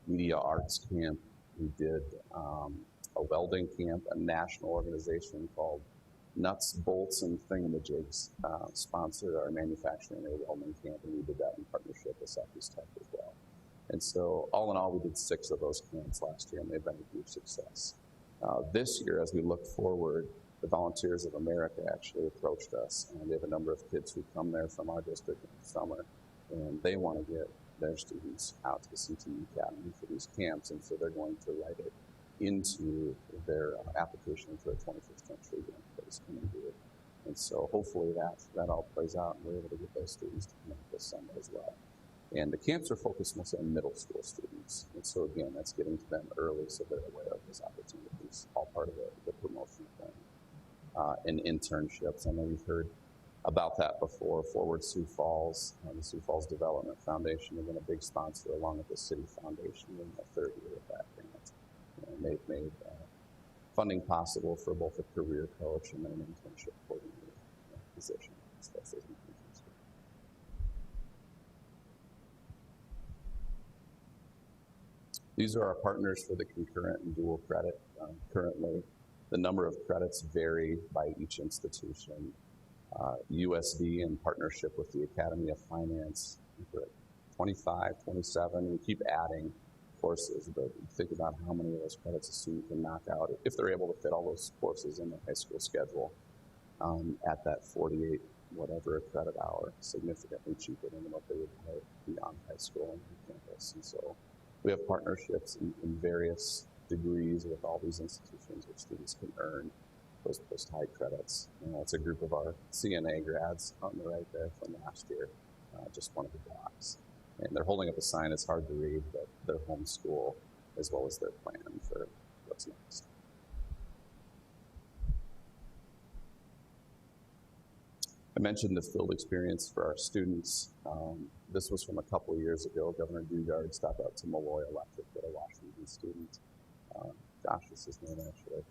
media arts camp. We did a welding camp, a national organization called Nuts, Bolts, and Thingamajigs sponsored our manufacturing and welding camp, and we did that in partnership with Southeast Tech as well. And so all in all, we did 6 of those camps last year, and they've been a huge success. This year, as we look forward, the Volunteers of America actually approached us, and they have a number of kids who come there from our district in the summer, and they want to get their students out to the CTE Academy for these camps, and so they're going to write it into their application for the 21st century grant that is coming due. And so hopefully that all plays out, and we're able to get those students to come out this summer as well. And the camps are focused mostly on middle school students, and so again, that's getting to them early so they're aware of these opportunities, all part of the promotion thing. And internships, I know you've heard about that before. Forward Sioux Falls, the Sioux Falls Development Foundation has been a big sponsor along with the City Foundation in the 3rd year of that grant. And they've made funding possible for both a career coach and an internship coordinator position. These are our partners for the concurrent and dual credit. Currently, the number of credits vary by each institution. USD in partnership with the Academy of Finance, 25, 27, we keep adding courses, but think about how many of those credits a student can knock out if they're able to fit all those courses in their high school schedule at that 48 whatever credit hour, significantly cheaper than what they would pay beyond high school and campus. And so we have partnerships in various degrees with all these institutions where students can earn those post-high credits. It's a group of our CNA grads on the right there from last year, just one of the blocks. And they're holding up a sign, it's hard to read, but their homeschool as well as their plan for what's next. I mentioned the field experience for our students. This was from a couple of years ago. Governor Dugard stopped out to Malloy Electric, get a Washington student. Josh is his name, actually.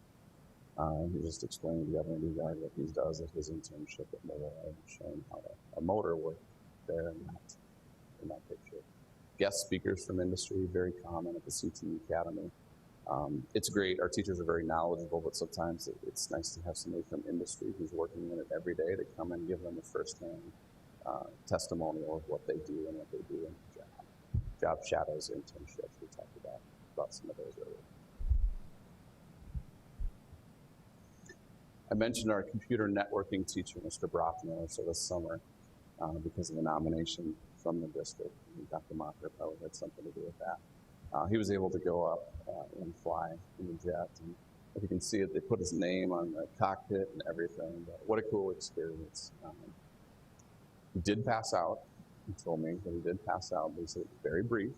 He just explained to Governor Dugard what he does at his internship at Malloy and showing how a motor worked there in that picture. Guest speakers from industry, very common at the CTE Academy. It's great. Our teachers are very knowledgeable, but sometimes it's nice to have somebody from industry who's working in it every day to come and give them a firsthand testimonial of what they do and what they do in the job. Job shadows, internships, we talked about some of those earlier. I mentioned our computer networking teacher, Mr. Brockmiller, so this summer, because of the nomination from the district, Dr. Mocker probably had something to do with that. He was able to go up and fly in the jet, and if you can see it, they put his name on the cockpit and everything. But what a cool experience. He did pass out. He told me that he did pass out. He said very brief,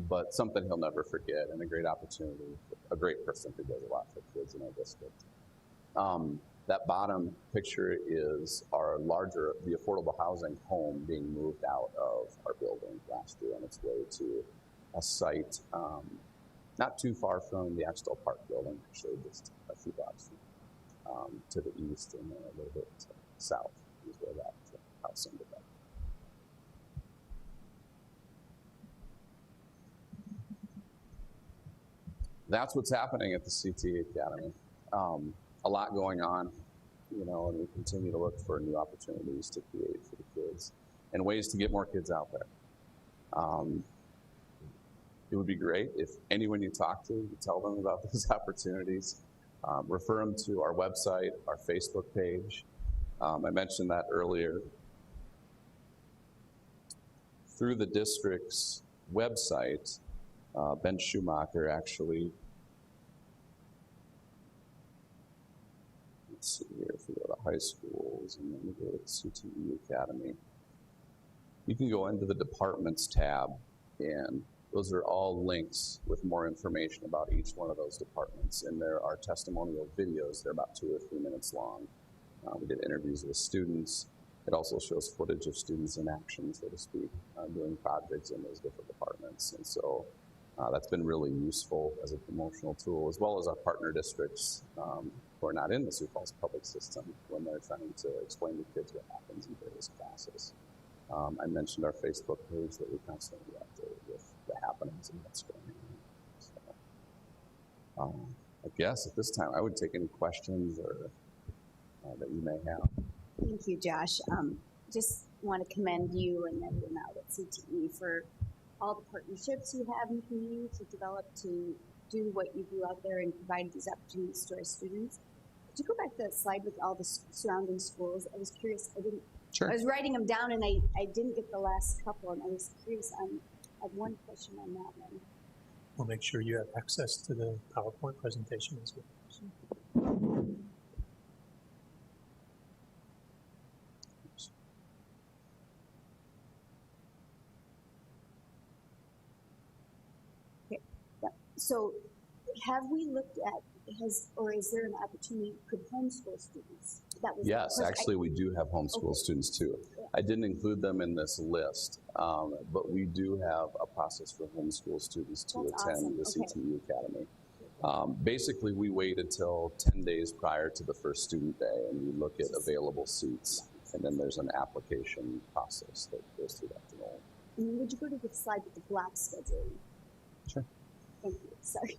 but something he'll never forget, and a great opportunity, a great person who does a lot for kids in our district. That bottom picture is our larger, the affordable housing home being moved out of our building last year on its way to a site not too far from the Axtell Park building, actually just a few blocks to the east and a little bit south is where that house ended up. That's what's happening at the CTE Academy. A lot going on, you know, and we continue to look for new opportunities to create for the kids and ways to get more kids out there. It would be great if anyone you talk to, you tell them about those opportunities. Refer them to our website, our Facebook page. I mentioned that earlier. Through the district's website, Ben Schumacher actually, let's see here, if we go to high schools and then we go to the CTE Academy, you can go into the departments tab, and those are all links with more information about each one of those departments. And there are testimonial videos. They're about 2 or 3 minutes long. We did interviews with students. It also shows footage of students in action, so to speak, doing projects in those different departments. And so that's been really useful as a promotional tool, as well as our partner districts who are not in the Sioux Falls public system when they're trying to explain to kids what happens in various classes. I mentioned our Facebook page that we constantly update with the happenings and what's going on. So, I guess at this time I would take any questions or that you may have. Thank you, Josh. Just want to commend you and everyone out at CTE for all the partnerships you have in the community to develop to do what you do out there and provide these opportunities to our students. Could you go back to that slide with all the surrounding schools? I was curious. Sure. I was writing them down and I didn't get the last couple, and I was curious. I have one question on that one. We'll make sure you have access to the PowerPoint presentation as well. Okay. Yeah. So have we looked at, or is there an opportunity, could homeschool students? That was Yes, actually we do have homeschool students too. Yeah. I didn't include them in this list, but we do have a process for homeschool students to attend the CTE Academy. Basically, we wait until 10 days prior to the first student day and we look at available seats, and then there's an application process that goes through that enrollment. And would you go to the slide with the block scheduling? Sure. Thank you. Sorry.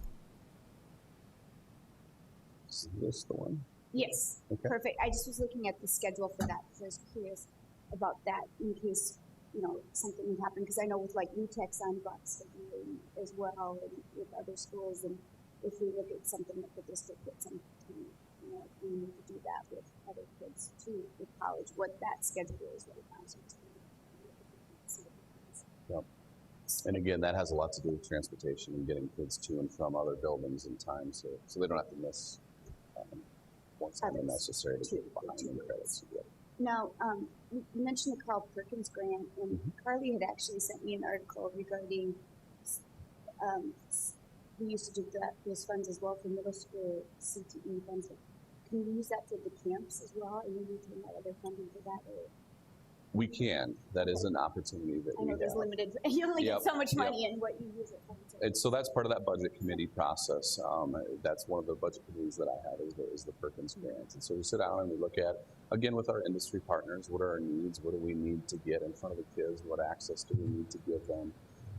Is this the one? Yes, Okay. perfect. I just was looking at the schedule for that because I was curious about that in case something would happen, because I know with like UTEX on block scheduling as well, and with other schools, and if we look at something that the district gets some, if we need to do that with other kids too, with college, what that schedule is right now. So it's Yep. And again, that has a lot to do with transportation and getting kids to and from other buildings in time, so they don't have to miss what's necessary to get behind in credits. Yep. Now, you mentioned the Carl Perkins grant, and Carly had actually sent me an article regarding, we used to do those funds as well for middle school CTE funds. Can you use that for the camps as well, and you retain that other funding for that? Or? We can. That is an opportunity that I know we there's have. limited, you only get so much money in what you use it for. And so that's part of that budget committee process. That's one of the budget committees that I have is the Perkins grant. And so we sit down and we look at, again, with our industry partners, what are our needs? What do we need to get in front of the kids? What access do we need to give them?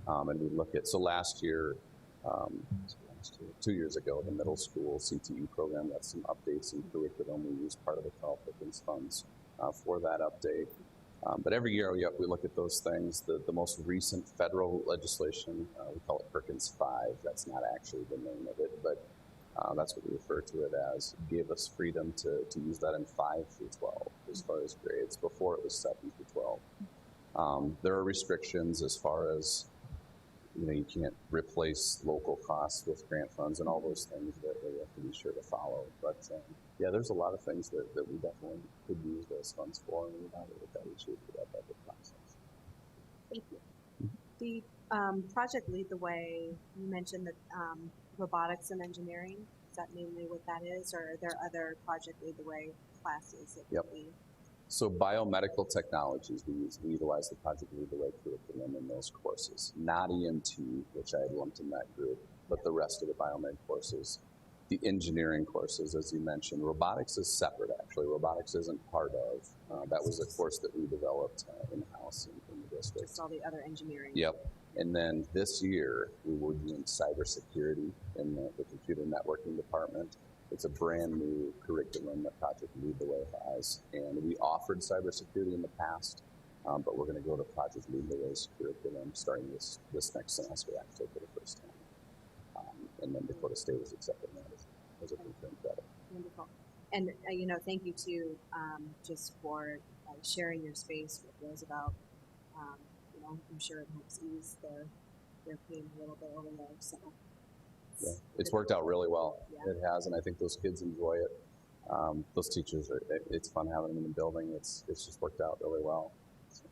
And we look at, so last year, 2 years ago, the middle school CTE program got some updates in curriculum. We used part of the Carl Perkins funds for that update. But every year we look at those things. The most recent federal legislation, we call it Perkins 5. That's not actually the name of it, but that's what we refer to it as. Gave us freedom to use that in 5 through 12 as far as grades. Before it was 7 through 12. There are restrictions as far as, you can't replace local costs with grant funds and all those things that we have to be sure to follow. But yeah, there's a lot of things that we definitely could use those funds for, and we evaluate that each year for that budget process. Thank you. The project Lead the Way, you mentioned that robotics and engineering, is that mainly what that is, or are there other project Lead the Way classes that Yep. So biomedical technologies, we utilize the Project Lead the Way curriculum in those courses. Not EMT, which I had lumped in that group, but the rest of the biomed courses. The engineering courses, as you mentioned. Robotics is separate, actually. Robotics isn't part of. That was a course that we developed in-house in the district. Just all the other engineering. Yep. And then this year, we were doing cybersecurity in the computer networking department. It's a brand new curriculum that Project Lead the Way has. And we offered cybersecurity in the past, but we're going to go to Project Lead the Way's curriculum starting this next semester, actually, for the first time. And then Dakota State is accepting that as a concurrent credit. Wonderful. And, thank you too, just for sharing your space with Roosevelt. I'm sure it helps ease their pain a little bit over there. So. Yeah, it's worked out really well. Yeah. It has, and I think those kids enjoy it. Those teachers, it's fun having them in the building. It's just worked out really well. So.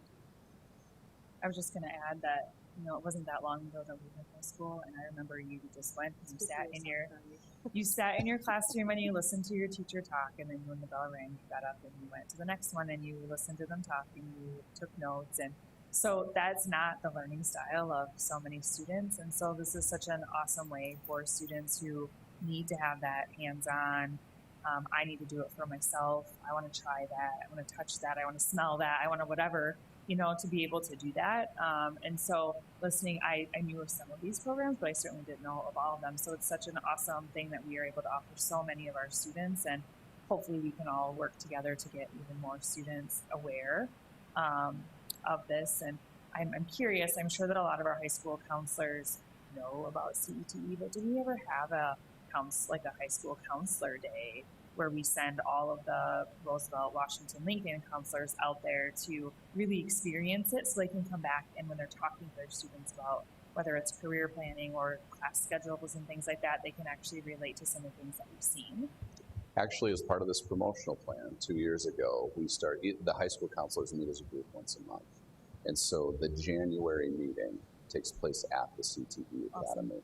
I was just going to add that, it wasn't that long ago that we went to school, and I remember you just went and you sat in your classroom and you listened to your teacher talk, and then when the bell rang, you got up and you went to the next one and you listened to them talk and you took notes. And so that's not the learning style of so many students. And so this is such an awesome way for students who need to have that hands-on. I need to do it for myself. I want to try that. I want to touch that. I want to smell that. I want to whatever, to be able to do that. And so listening, I knew of some of these programs, but I certainly didn't know of all of them. So it's such an awesome thing that we are able to offer so many of our students, and hopefully we can all work together to get even more students aware of this. And I'm curious, I'm sure that a lot of our high school counselors know about CTE, but do we ever have a high school counselor day where we send all of the Roosevelt, Washington, Lincoln counselors out there to really experience it, so they can come back and when they're talking to their students about whether it's career planning or class schedules and things like that, they can actually relate to some of the things that we've seen? Actually, as part of this promotional plan 2 years ago, the high school counselors meet as a group once a month. And so the January meeting takes place at the CTE Academy.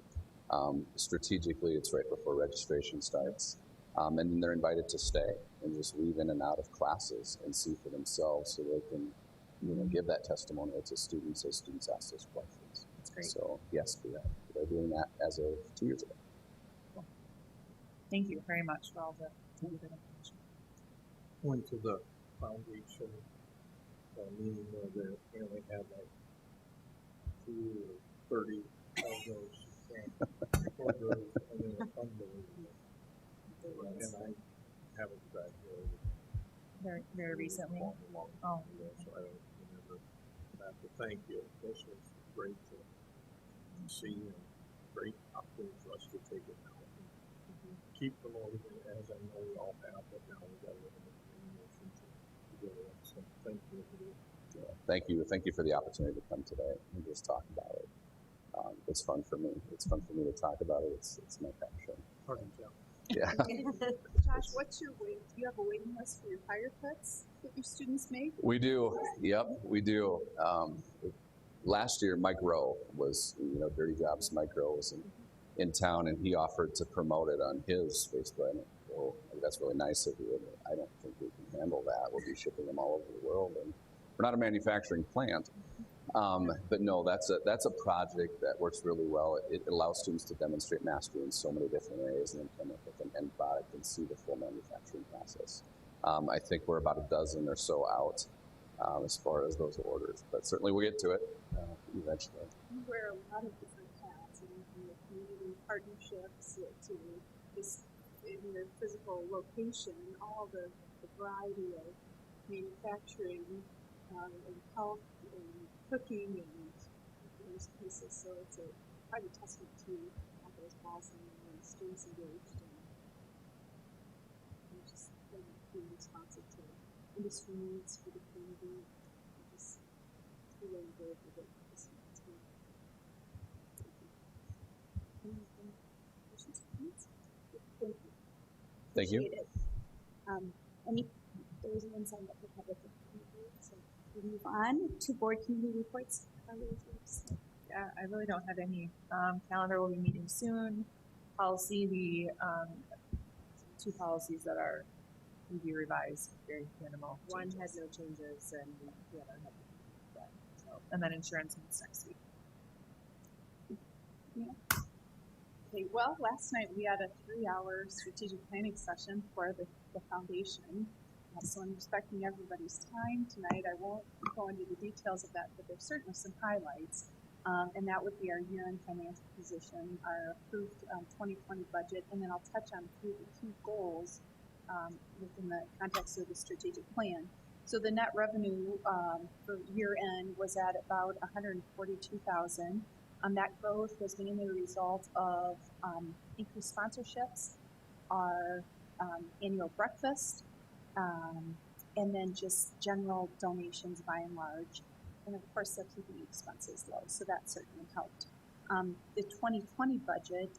Strategically, it's right before registration starts. And then they're invited to stay and just leave in and out of classes and see for themselves, so they can, give that testimonial to students as students ask those questions. That's great. So yes, they're doing that as of 2 years ago. Cool. Thank you very much for all the good information. Went to the foundation meeting where they apparently had like 2 or 30 of those orders, and they were unbelievable. And I haven't graduated Very recently. long Oh. ago, so I don't remember have to thank you. This was great to see and great opportunity for us to take it now and keep promoting it as I know we all have, but now we got to look at the to go in. So thank you. Yeah, thank you. Thank you for the opportunity to come today and just talk about it. It's fun for me. It's fun for me to talk about it. It's my passion. Hard to tell. Yeah. Josh, what's your wait? Do you have a waiting list for your tire cuts that your students make? We do. Yep, we do. Last year, Mike Rowe was, Dirty Jobs. Mike Rowe was in town, and he offered to promote it on his Facebook. And well, that's really nice of you. I don't think we can handle that. We'll be shipping them all over the world, and we're not a manufacturing plant. But no, that's a project that works really well. It allows students to demonstrate mastery in so many different areas and then come up with an end product and see the full manufacturing process. I think we're about a dozen or so out as far as those orders, but certainly we'll get to it eventually. You wear a lot of different hats in the community partnerships to just in your physical location, all the variety of manufacturing and health and cooking and those pieces. So it's quite a testament to all those balls and students engaged and just being responsive to industry needs for the community. Just really enjoyed it. Thank you. Thank you. Appreciate it. There's one signed up for public input, so we move on to board committee reports. Yeah, I really don't have any. Calendar will be meeting soon. Policy, two policies that will be revised, very minimal. One changes. had no changes and the other had that. So, and then insurance meets next week. Okay, well, last night we had a 3-hour strategic planning session for the foundation. So I'm respecting everybody's time tonight. I won't go into the details of that, but there's certainly some highlights. And that would be our year-end financial position, our approved 2020 budget, and then I'll touch on a few of the key goals within the context of the strategic plan. So the net revenue for year-end was at about $142,000. That growth was mainly a result of increased sponsorships, our annual breakfast, and then just general donations by and large. And of course, the keeping expenses low, so that certainly helped. The 2020 budget,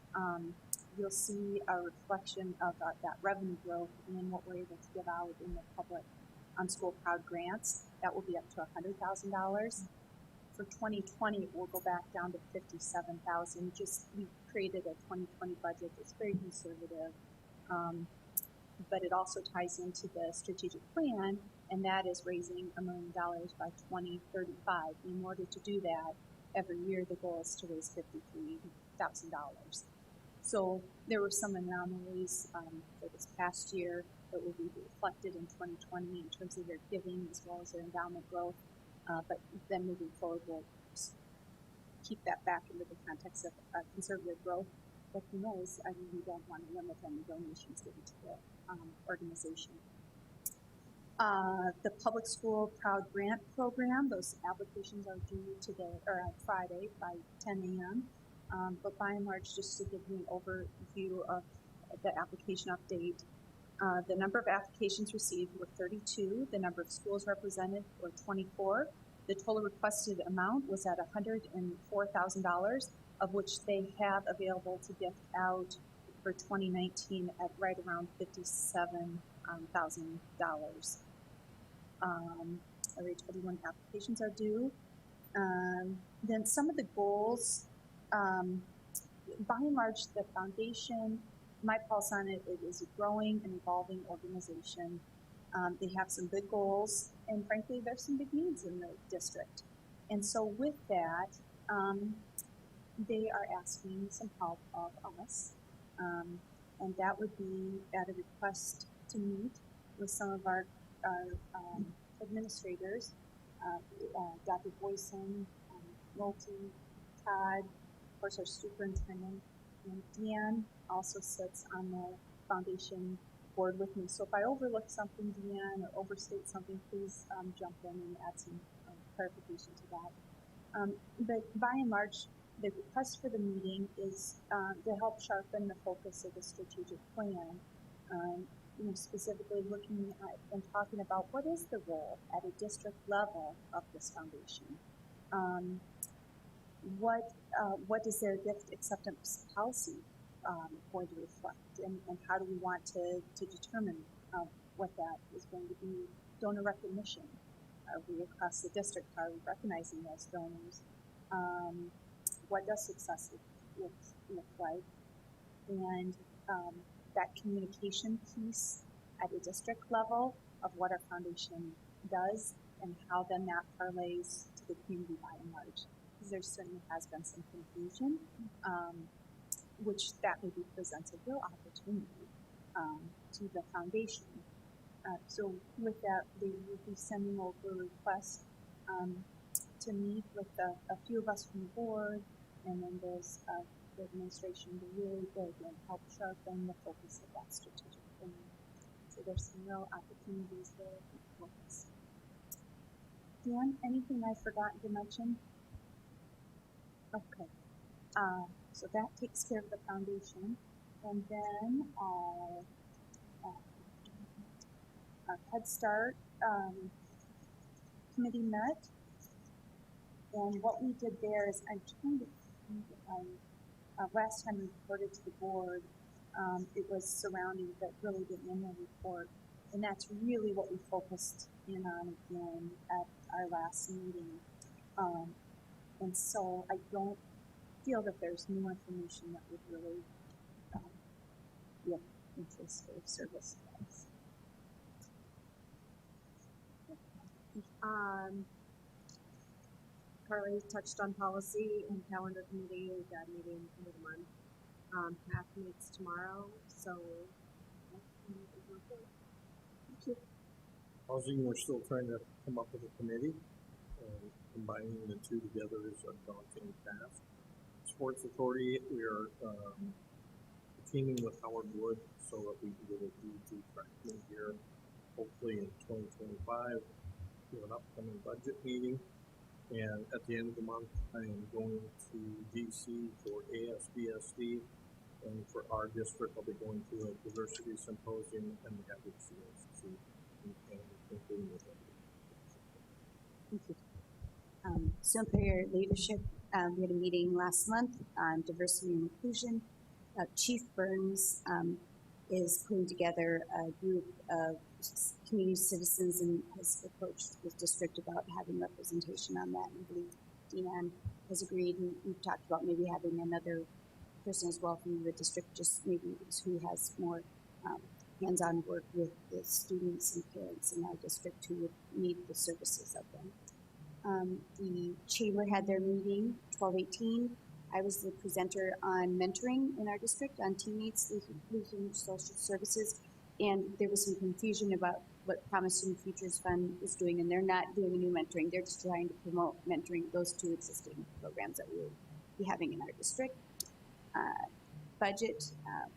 you'll see a reflection of that revenue growth and what we're able to give out in the public school proud grants. That will be up to $100,000. For 2020, it will go back down to $57,000. Just we created a 2020 budget that's very conservative, but it also ties into the strategic plan, and that is raising $1 million by 2035. In order to do that, every year the goal is to raise $53,000. So there were some anomalies for this past year that will be reflected in 2020 in terms of their giving as well as their endowment growth. But then moving forward, we'll keep that back into the context of conservative growth. But who knows? I mean, we don't want to limit any donations given to the organization. The public school proud grant program, those applications are due today or on Friday by 10 a.m. But by and large, just to give you an overview of the application update, the number of applications received were 32. The number of schools represented were 24. The total requested amount was at $104,000, of which they have available to gift out for 2019 at right around $57,000. Every 21 applications are due. Then some of the goals, by and large, the foundation, my pulse on it, it is a growing and evolving organization. They have some good goals, and frankly, there's some big needs in the district. And so with that, they are asking some help of us. And that would be at a request to meet with some of our administrators, Dr. Boyson, Moulton, Todd, of course, our superintendent, and Deanne also sits on the foundation board with me. So if I overlook something, Deanne, or overstate something, please jump in and add some clarification to that. But by and large, the request for the meeting is to help sharpen the focus of the strategic plan. Specifically looking at and talking about what is the role at a district level of this foundation. What is their gift acceptance policy going to reflect, and how do we want to determine what that is going to be? Donor recognition. Are we across the district? Are we recognizing those donors? What does success look like? And that communication piece at a district level of what our foundation does and how then that parlays to the community by and large. Because there certainly has been some confusion, which that maybe presents a real opportunity to the foundation. So with that, they will be sending over requests to meet with a few of us from the board, and then there's the administration to really go and help sharpen the focus of that strategic plan. So there's some real opportunities there for us. Dan, anything I've forgotten to mention? Okay. So that takes care of the foundation. And then our Head Start committee met. And what we did there is, I'm trying to last time we reported to the board, it was surrounding the annual report. And that's really what we focused in on again at our last meeting. And so I don't feel that there's new information that would really be of interest or service to us. Carly touched on policy and calendar committee. We've got a meeting end of the month. PAC meets tomorrow, so Thank you. Housing, we're still trying to come up with a committee. Combining the two together is a daunting task. Sports Authority, we are teaming with Howard Wood so that we can get a D2 freshman here, hopefully in 2025, to an upcoming budget meeting. And at the end of the month, I am going to DC for ASBSD, and for our district, I'll be going to a diversity symposium and the advocacy institute in Canada, including with them. Thank you. So for your leadership, we had a meeting last month on diversity and inclusion. Chief Burns is putting together a group of community citizens and has approached the district about having representation on that. And I believe Deanne has agreed, and we've talked about maybe having another person as well from the district, just maybe who has more hands-on work with the students and parents in our district who would need the services of them. The chamber had their meeting 12/18. I was the presenter on mentoring in our district on teammates losing social services, and there was some confusion about what Promising Futures Fund is doing, and they're not doing a new mentoring. They're just trying to promote mentoring those two existing programs that we will be having in our district. Budget,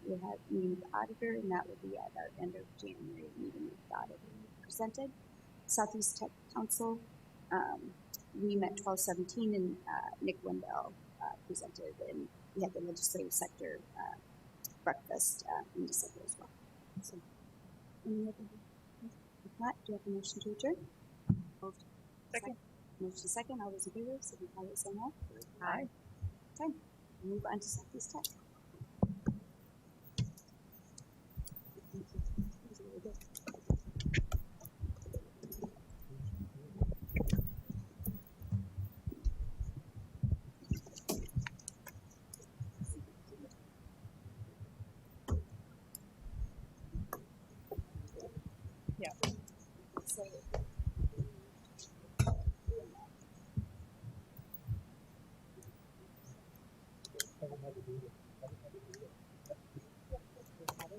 we'll have meeting with the auditor, and that will be at our end of January meeting with the auditor presented. Southeast Tech Council, we met 12/17, and Nick Wendell presented, and we had the legislative sector breakfast in December as well. So, any other? If not, do you have a motion to adjourn? Second. Motion second. All those in favor, signify by saying aye. Aye. Okay. Move on to Southeast Tech. Thank you. That was really good. Yeah. So,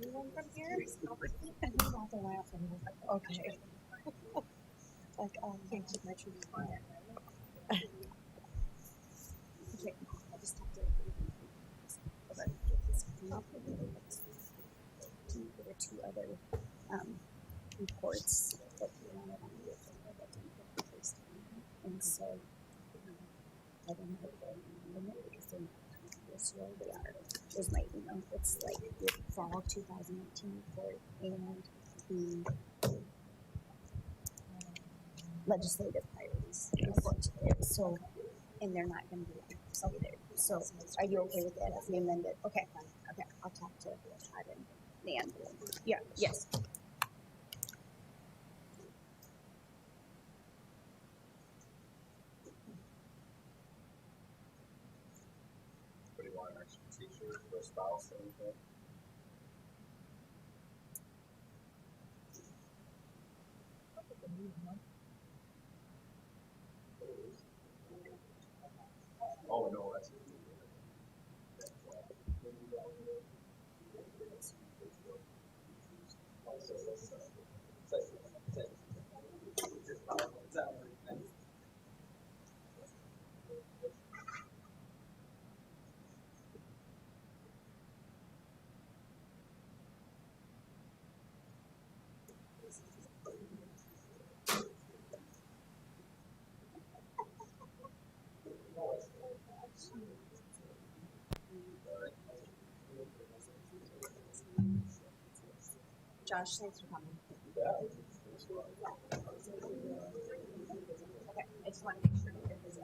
Anyone from here? Okay. like, can't keep my tree quiet. Okay, I just have to. Get this up. There were two other reports that we wanted on the agenda that didn't get placed. And so, I don't know if they're limit because they're not this year. They are. There's my email. It's like the fall 2019 report and the legislative priorities report. So, and they're not going to be legislative. So, are you okay with that if we amend it? Okay. Okay. I'll talk to Todd and Nan. Yeah. Yes. What do you want, an extra teacher for a spouse or anything? Oh, no, that's. Josh, thanks for coming. Okay. I just want to make sure that there's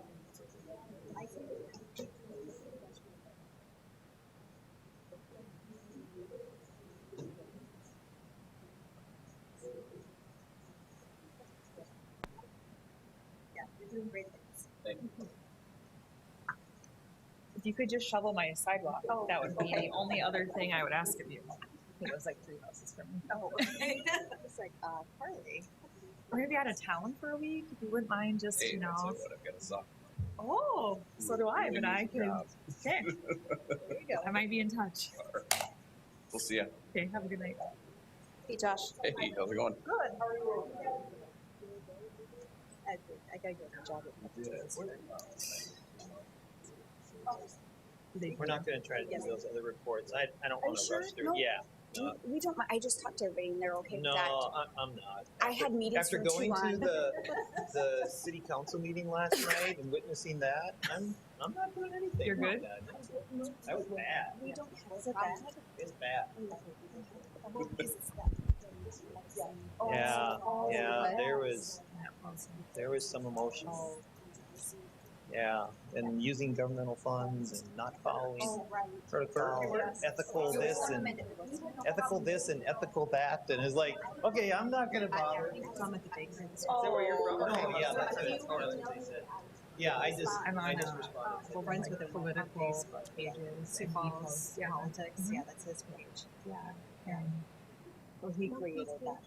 Yeah, you're doing great things. Thank you. If you could just shovel my sidewalk, that would be the only other thing I would ask of you. It was like 3 houses from me. Oh, it's like, Carly. We're gonna be out of town for a week. If you wouldn't mind, just Hey, you that's know. what I've got to suck. Oh, so do I. But I can. Job. Okay, There you go. I might be in touch. We'll see ya. Okay, have a good night. Hey, Josh. Hey, how's it going? Good. How are you? I gotta get a job at this. We're not gonna try to do those other reports. I don't Are wanna you sure? rush through. No. Yeah. we don't. I just talked to everybody and they're okay with No, that. I'm not. I had meetings After for too going long. to the city council meeting last night and witnessing that, I'm not doing anything. You're like good? that. That was bad. We don't have Was it problems. bad? It's bad. Oh, Yeah, oh, yeah. what? There was some emotion. Yeah, and using governmental funds and not following Oh, right. protocol, Yes. ethical this and ethical that, and it's like, okay, I'm not gonna bother. I'm at the bakery. Is that where you're from? Oh, yeah, that's it. Yeah, I just I'm on, responded. We're friends with him on political Facebook. pages. Sioux and he Falls posts, yeah. Politics. Mhm. Yeah, that's his page. Yeah. And Well, he created that.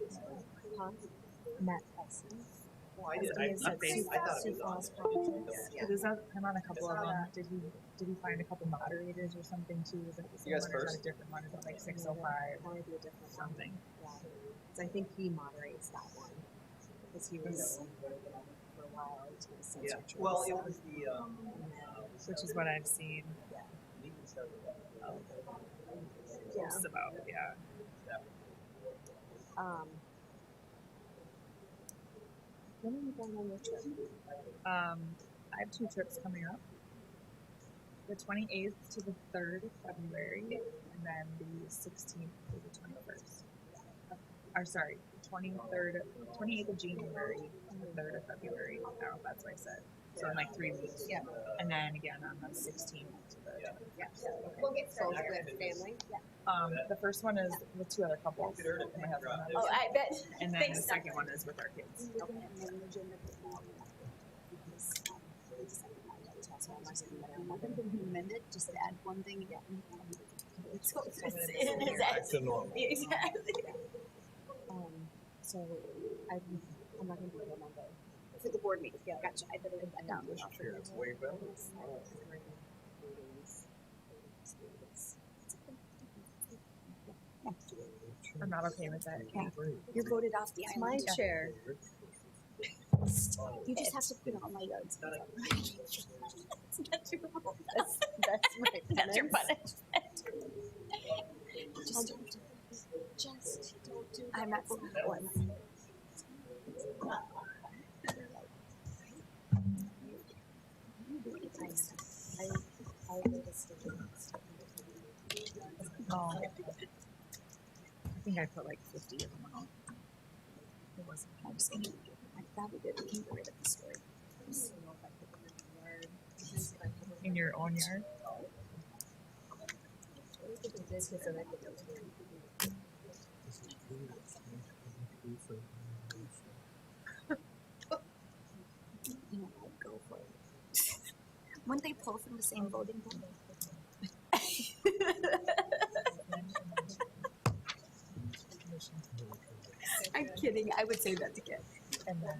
Huh? Matt Tyson. Well, I did. Somebody said I thought it Sioux was on Falls there. Politics. Yeah. But is that, I'm on a couple of It's them. not Did he find a couple moderators or something too? Is that the same You guys one or is first? that a different one? Is it like 605 That or might be a different one. something? Yeah. 'Cause I think he moderates that one because he was for a while into the Yeah. censor Well, choice. it was the Which is what I've seen meeting started at posts about. Yeah. When are you going on your trip? I have 2 trips coming up. The 28th to the 3rd of February, and then the 16th to the 21st. Or sorry, 28th of January and the 3rd of February. I don't know if that's what I said. So in like 3 weeks. Yeah. And then again on the 16th to the 21st. We'll get started with family. The first one is with 2 other couples. My husband and I. Oh, I bet. And then Thanks, the second one is with our kids. Okay. And then the agenda for now, because, So I must be better. I think we can amend it, just to add one thing again. So it's gonna be in, here. Back to normal. Exactly. So I'm not gonna be here Monday. For the board meeting, yeah, gotcha, I better write that down. Sure, it's way better. I'm not okay with that. Yeah. You're voted off the It's my island. chair. You just have to put all my yards. That's your fault. That's my That's your penance. punishment. Just don't do it. Just don't do it. I'm not voting for one. Oh. I think I put like 50 of them out. It wasn't. I'm just gonna, I probably did, we can get rid of the story. In your own yard? You know, I'd go for it. Wouldn't they pull from the same voting booth? I'm kidding, I would say that to kids. And then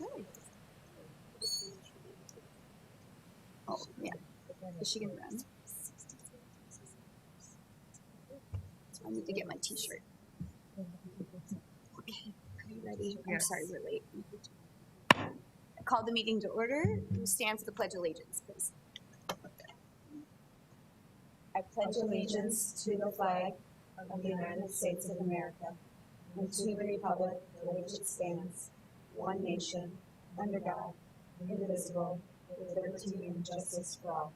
Really? Oh, yeah. Is she gonna run? I need to get my t-shirt. Okay, are you ready? I'm Yes. sorry, we're late. I call the meeting to order. Who stands for the Pledge of Allegiance, please? I pledge allegiance to the flag of the United States of America and to the republic for which it stands, one nation, under God, indivisible, with liberty and justice for all.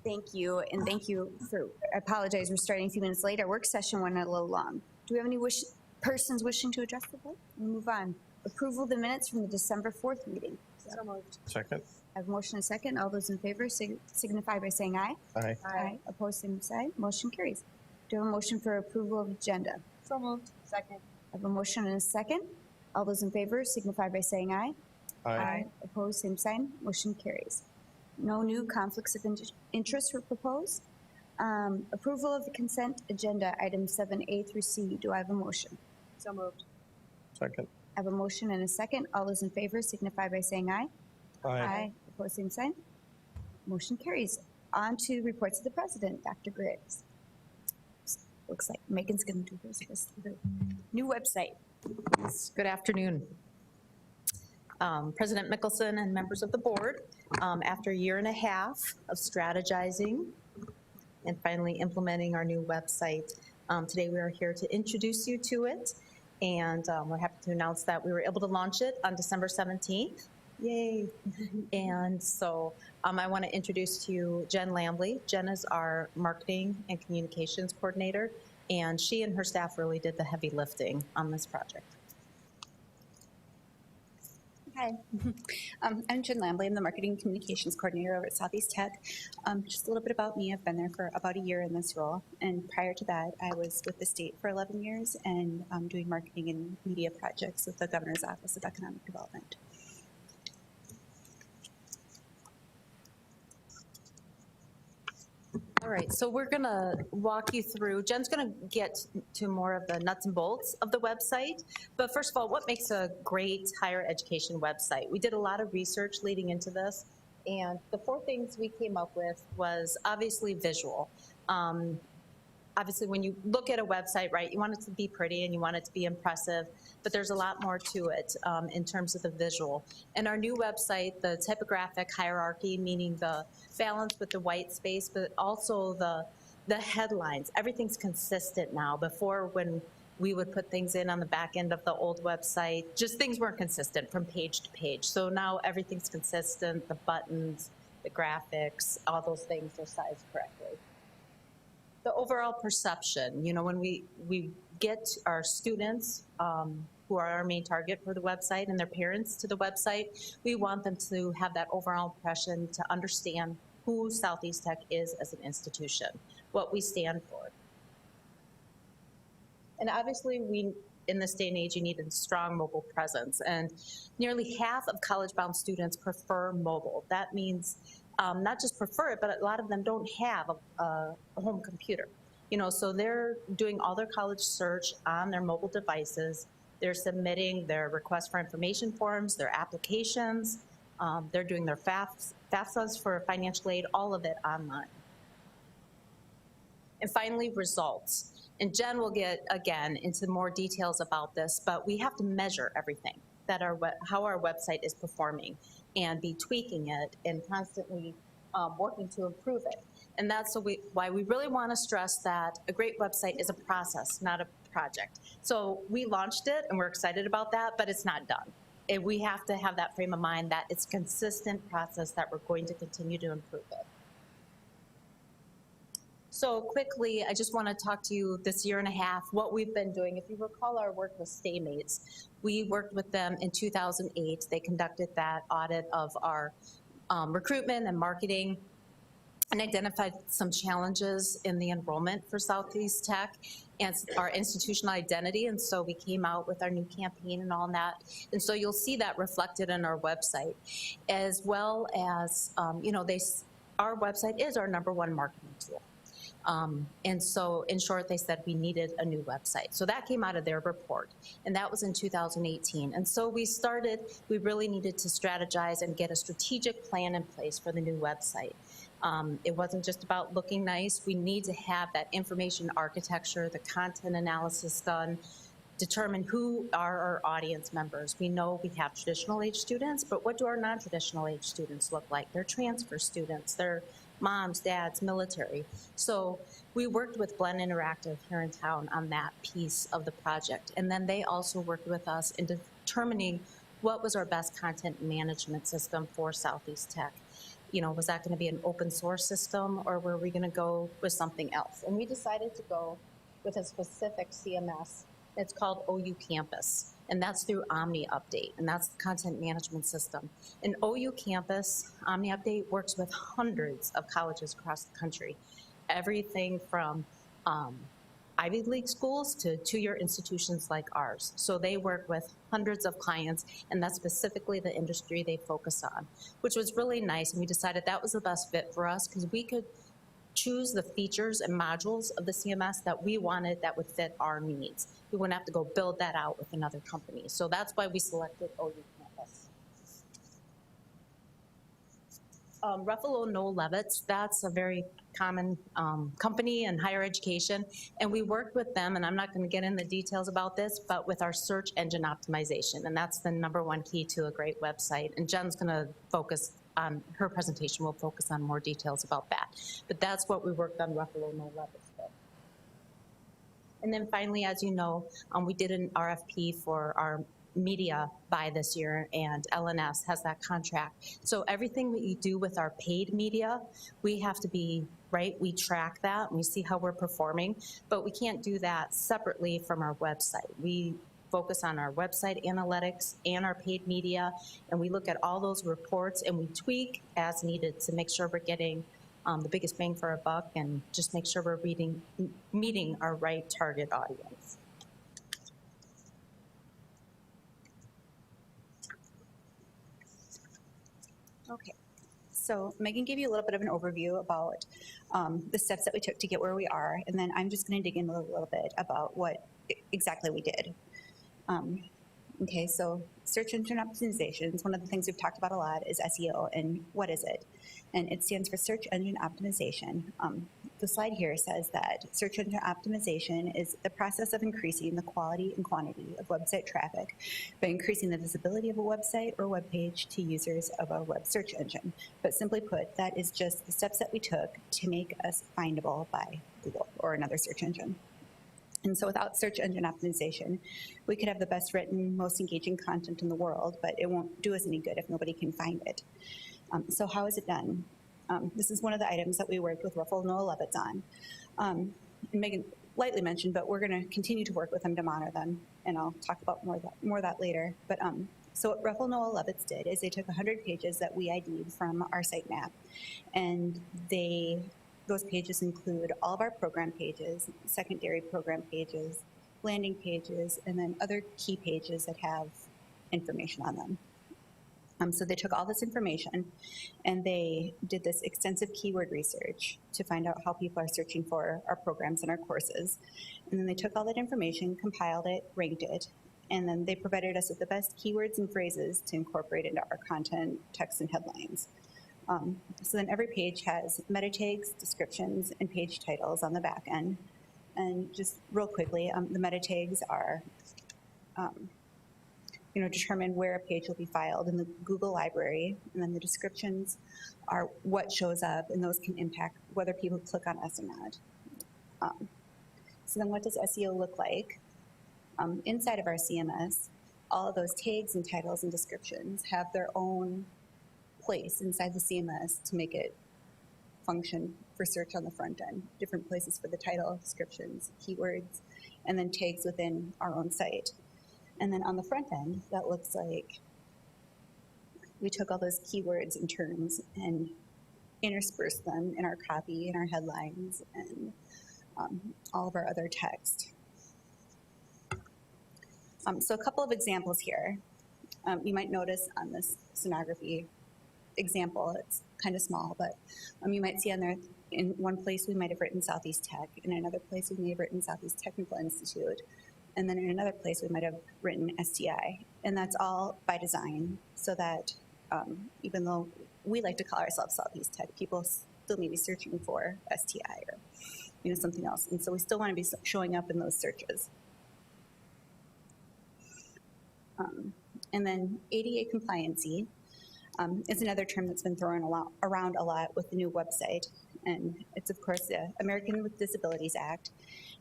Thank you, and thank you for, I apologize, we're starting a few minutes late. Our work session went a little long. Do we have any persons wishing to address the board? We'll move on. Approval of the minutes from the December 4th meeting. So moved. Second? I have a motion and a second. All those in favor signify by saying aye. Aye. Aye. Opposed, same sign. Motion carries. Do you have a motion for approval of agenda? So moved. Second. I have a motion and a second. All those in favor signify by saying aye. Opposed, same sign. Motion carries. No new conflicts of interest were proposed. Approval of the consent agenda, items 7A through C. Do I have a motion? So moved. Second? I have a motion and a second. All those in favor signify by saying aye. Opposed, same sign. Motion carries. On to reports of the president, Dr. Griggs. Looks like Megan's going to do hers first. The new website. Good afternoon. President Mickelson and members of the board, after a year and a half of strategizing and finally implementing our new website, today we are here to introduce you to it. And we're happy to announce that we were able to launch it on December 17th. Yay. And so I want to introduce to you Jen Lambley. Jen is our marketing and communications coordinator, and she and her staff really did the heavy lifting on this project. Hi, I'm Jen Lambley. I'm the Marketing and Communications Coordinator over at Southeast Tech. Just a little bit about me. I've been there for about a year in this role. And prior to that, I was with the state for 11 years and doing marketing and media projects with the Governor's Office of Economic Development. All right, so we're gonna walk you through, Jen's gonna get to more of the nuts and bolts of the website. But first of all, what makes a great higher education website? We did a lot of research leading into this, and the 4 things we came up with was obviously visual. Obviously, when you look at a website, right, you want it to be pretty and you want it to be impressive, but there's a lot more to it in terms of the visual. And our new website, the typographic hierarchy, meaning the balance with the white space, but also the headlines, everything's consistent now. Before, when we would put things in on the back end of the old website, just things weren't consistent from page to page. So now everything's consistent, the buttons, the graphics, all those things are sized correctly. The overall perception, you know, when we get our students who are our main target for the website and their parents to the website, we want them to have that overall impression to understand who Southeast Tech is as an institution, what we stand for. And obviously, in this day and age, you need a strong mobile presence, and nearly half of college-bound students prefer mobile. That means not just prefer it, but a lot of them don't have a home computer. You know, so they're doing all their college search on their mobile devices. They're submitting their request for information forms, their applications. They're doing their FAFSAs for financial aid, all of it online. And finally, results. And Jen will get, again, into more details about this, but we have to measure everything, how our website is performing, and be tweaking it and constantly working to improve it. And that's why we really want to stress that a great website is a process, not a project. So we launched it and we're excited about that, but it's not done. And we have to have that frame of mind that it's a consistent process that we're going to continue to improve it. So quickly, I just want to talk to you this year and a half, what we've been doing. If you recall our work with Staymates, we worked with them in 2008. They conducted that audit of our recruitment and marketing and identified some challenges in the enrollment for Southeast Tech and our institutional identity. And so we came out with our new campaign and all that. And so you'll see that reflected in our website, as well as, you know, our website is our #1 marketing tool. And so in short, they said we needed a new website. So that came out of their report, and that was in 2018. And so we really needed to strategize and get a strategic plan in place for the new website. It wasn't just about looking nice. We need to have that information architecture, the content analysis done, determine who are our audience members. We know we have traditional age students, but what do our non-traditional age students look like? They're transfer students, they're moms, dads, military. So we worked with Blend Interactive here in town on that piece of the project. And then they also worked with us in determining what was our best content management system for Southeast Tech. You know, was that going to be an open source system, or were we going to go with something else? And we decided to go with a specific CMS. It's called OU Campus, and that's through Omni Update, and that's the content management system. And OU Campus, Omni Update, works with hundreds of colleges across the country, everything from Ivy League schools to two-year institutions like ours. So they work with hundreds of clients, and that's specifically the industry they focus on, which was really nice. And we decided that was the best fit for us because we could choose the features and modules of the CMS that we wanted that would fit our needs. We wouldn't have to go build that out with another company. So that's why we selected OU Campus. Ruffalo Noel Levitz, that's a very common company in higher education, and we worked with them, and I'm not going to get into the details about this, but with our search engine optimization, and that's the #1 key to a great website, and Jen's going to focus on, her presentation will focus on more details about that, but that's what we worked on Ruffalo Noel Levitz with. And then finally, as you know, we did an RFP for our media buy this year, and LNS has that contract. So everything that you do with our paid media, we have to be, right, we track that, and we see how we're performing, but we can't do that separately from our website. We focus on our website analytics and our paid media, and we look at all those reports, and we tweak as needed to make sure we're getting the biggest bang for our buck, and just make sure we're meeting our right target audience. Okay, so Megan gave you a little bit of an overview about the steps that we took to get where we are, and then I'm just going to dig in a little bit about what exactly we did. Okay, so search engine optimization is one of the things we've talked about a lot is SEO, and what is it? And it stands for search engine optimization. The slide here says that search engine optimization is the process of increasing the quality and quantity of website traffic by increasing the visibility of a website or web page to users of a web search engine. But simply put, that is just the steps that we took to make us findable by Google or another search engine. And so without search engine optimization, we could have the best written, most engaging content in the world, but it won't do us any good if nobody can find it. So how is it done? This is one of the items that we worked with Ruffalo Noel Levitz on. And Megan lightly mentioned, but we're going to continue to work with them to monitor them, and I'll talk about more of that later. But so what Ruffalo Noel Levitz did is they took 100 pages that we ID'd from our sitemap, and those pages include all of our program pages, secondary program pages, landing pages, and then other key pages that have information on them. So they took all this information and they did this extensive keyword research to find out how people are searching for our programs and our courses. And then they took all that information, compiled it, ranked it, and then they provided us with the best keywords and phrases to incorporate into our content, text, and headlines. So then every page has meta tags, descriptions, and page titles on the back end. And just real quickly, the meta tags are determine where a page will be filed in the Google library, and then the descriptions are what shows up, and those can impact whether people click on us or not. So then what does SEO look like? Inside of our CMS, all of those tags and titles and descriptions have their own place inside the CMS to make it function for search on the front end. Different places for the title, descriptions, keywords, and then tags within our own site. And then on the front end, that looks like we took all those keywords and terms and interspersed them in our copy and our headlines and all of our other text. So a couple of examples here. You might notice on this sonography example, it's kind of small, but you might see on there, in one place we might have written Southeast Tech, in another place we may have written Southeast Technical Institute, and then in another place we might have written STI. And that's all by design, so that even though we like to call ourselves Southeast Tech, people still may be searching for STI or something else. And so we still want to be showing up in those searches. And then ADA compliancy is another term that's been thrown around a lot with the new website. And it's, of course, the American with Disabilities Act.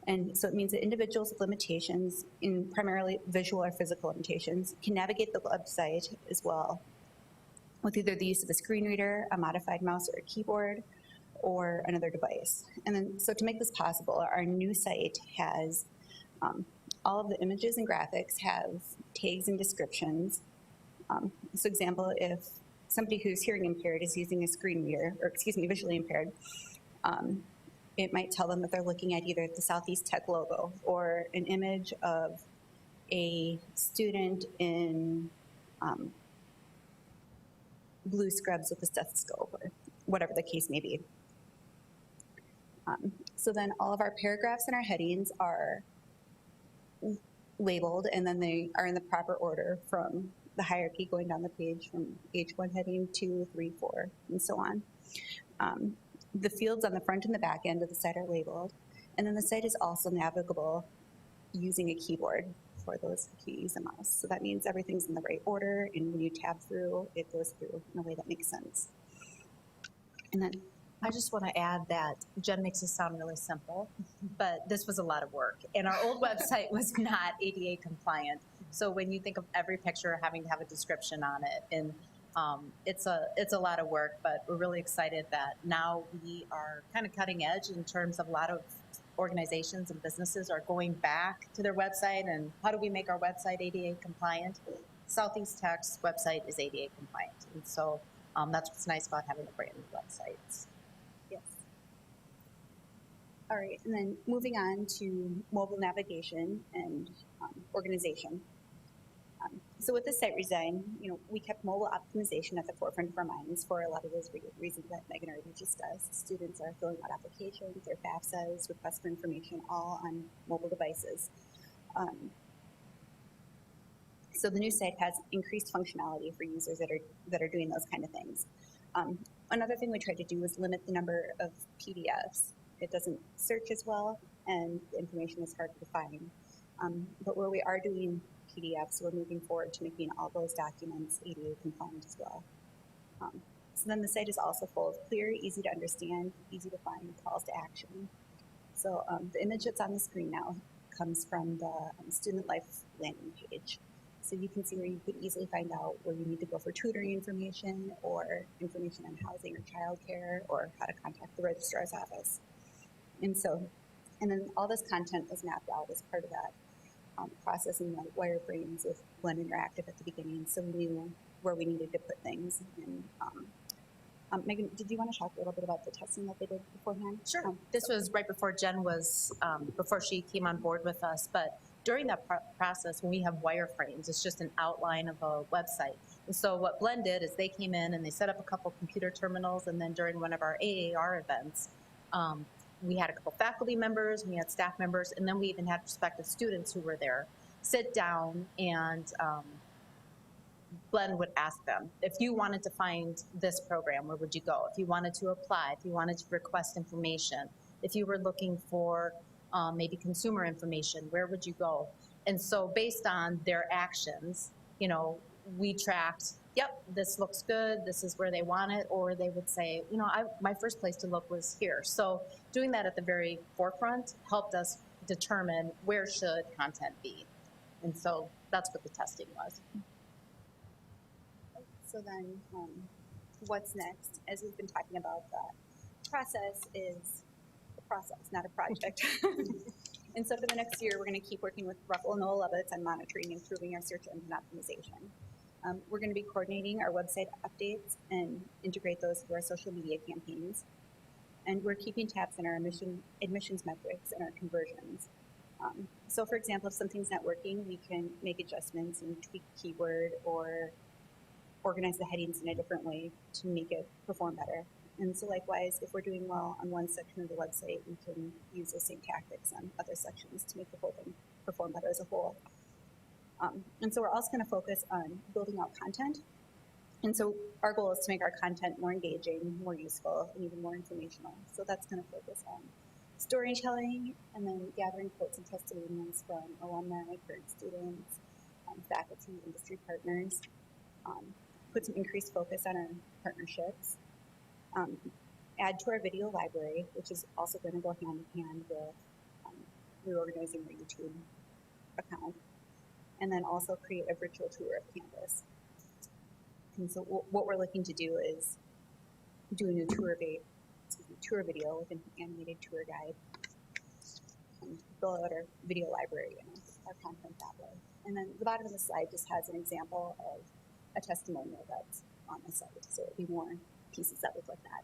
And so it means that individuals with limitations, in primarily visual or physical limitations, can navigate the website as well with either the use of a screen reader, a modified mouse or a keyboard, or another device. And then, so to make this possible, our new site has all of the images and graphics have tags and descriptions. So example, if somebody who's hearing impaired is using a screen reader, or visually impaired, it might tell them that they're looking at either the Southeast Tech logo or an image of a student in blue scrubs with a stethoscope, or whatever the case may be. So then all of our paragraphs and our headings are labeled, and then they are in the proper order from the hierarchy going down the page from H1 heading 2, 3, 4, and so on. The fields on the front and the back end of the site are labeled, and then the site is also navigable using a keyboard for those who use a mouse. So that means everything's in the right order, and when you tab through, it goes through in a way that makes sense. And then I just want to add that Jen makes it sound really simple, but this was a lot of work. And our old website was not ADA compliant. So when you think of every picture having to have a description on it, and it's a lot of work, but we're really excited that now we are kind of cutting edge in terms of a lot of organizations and businesses are going back to their website and how do we make our website ADA compliant? Southeast Tech's website is ADA compliant. And so that's what's nice about having a brand new website. Yes. All right, and then moving on to mobile navigation and organization. So with the site redesign, we kept mobile optimization at the forefront of our minds for a lot of those reasons that Megan already discussed. Students are filling out applications, their FAFSAs, requests for information, all on mobile devices. So the new site has increased functionality for users that are doing those kind of things. Another thing we tried to do was limit the number of PDFs. It doesn't search as well, and the information is hard to find. But where we are doing PDFs, we're moving forward to making all those documents ADA compliant as well. So then the site is also full of clear, easy to understand, easy to find calls to action. So the image that's on the screen now comes from the Student Life landing page. So you can see where you could easily find out where you need to go for tutoring information or information on housing or childcare or how to contact the registrar's office. And then all this content was mapped out as part of that processing the wireframes with Blend Interactive at the beginning, so we knew where we needed to put things. And Megan, did you want to talk a little bit about the testing that they did beforehand? Sure. This was right before Jen was, before she came on board with us, but during that process, when we have wireframes, it's just an outline of a website. And so what Blend did is they came in and they set up a couple computer terminals, and then during one of our AAR events, we had a couple faculty members, we had staff members, and then we even had prospective students who were there sit down, and Blend would ask them, if you wanted to find this program, where would you go? If you wanted to apply, if you wanted to request information, if you were looking for maybe consumer information, where would you go? And so based on their actions, we tracked, yep, this looks good, this is where they want it, or they would say, my first place to look was here. So doing that at the very forefront helped us determine where should content be. And so that's what the testing was. So then, what's next? As we've been talking about, the process is a process, not a project. And so for the next year, we're going to keep working with Ruffalo and Noah Lovitz on monitoring and improving our search engine optimization. We're going to be coordinating our website updates and integrate those into our social media campaigns. And we're keeping tabs on our admissions metrics and our conversions. So for example, if something's not working, we can make adjustments and tweak keyword or organize the headings in a different way to make it perform better. And so likewise, if we're doing well on one section of the website, we can use the same tactics on other sections to make the whole thing perform better as a whole. And so we're also going to focus on building out content. And so our goal is to make our content more engaging, more useful, and even more informational. So that's going to focus on storytelling and then gathering quotes and testimonials from alumni, current students, faculty, industry partners. Put some increased focus on our partnerships. Add to our video library, which is also going to go hand in hand with reorganizing our YouTube account. And then also create a virtual tour of campus. And so what we're looking to do is do a new tour video with an animated tour guide and fill out our video library and our content that way. And then the bottom of the slide just has an example of a testimonial that's on the site. So it'll be more pieces that look like that.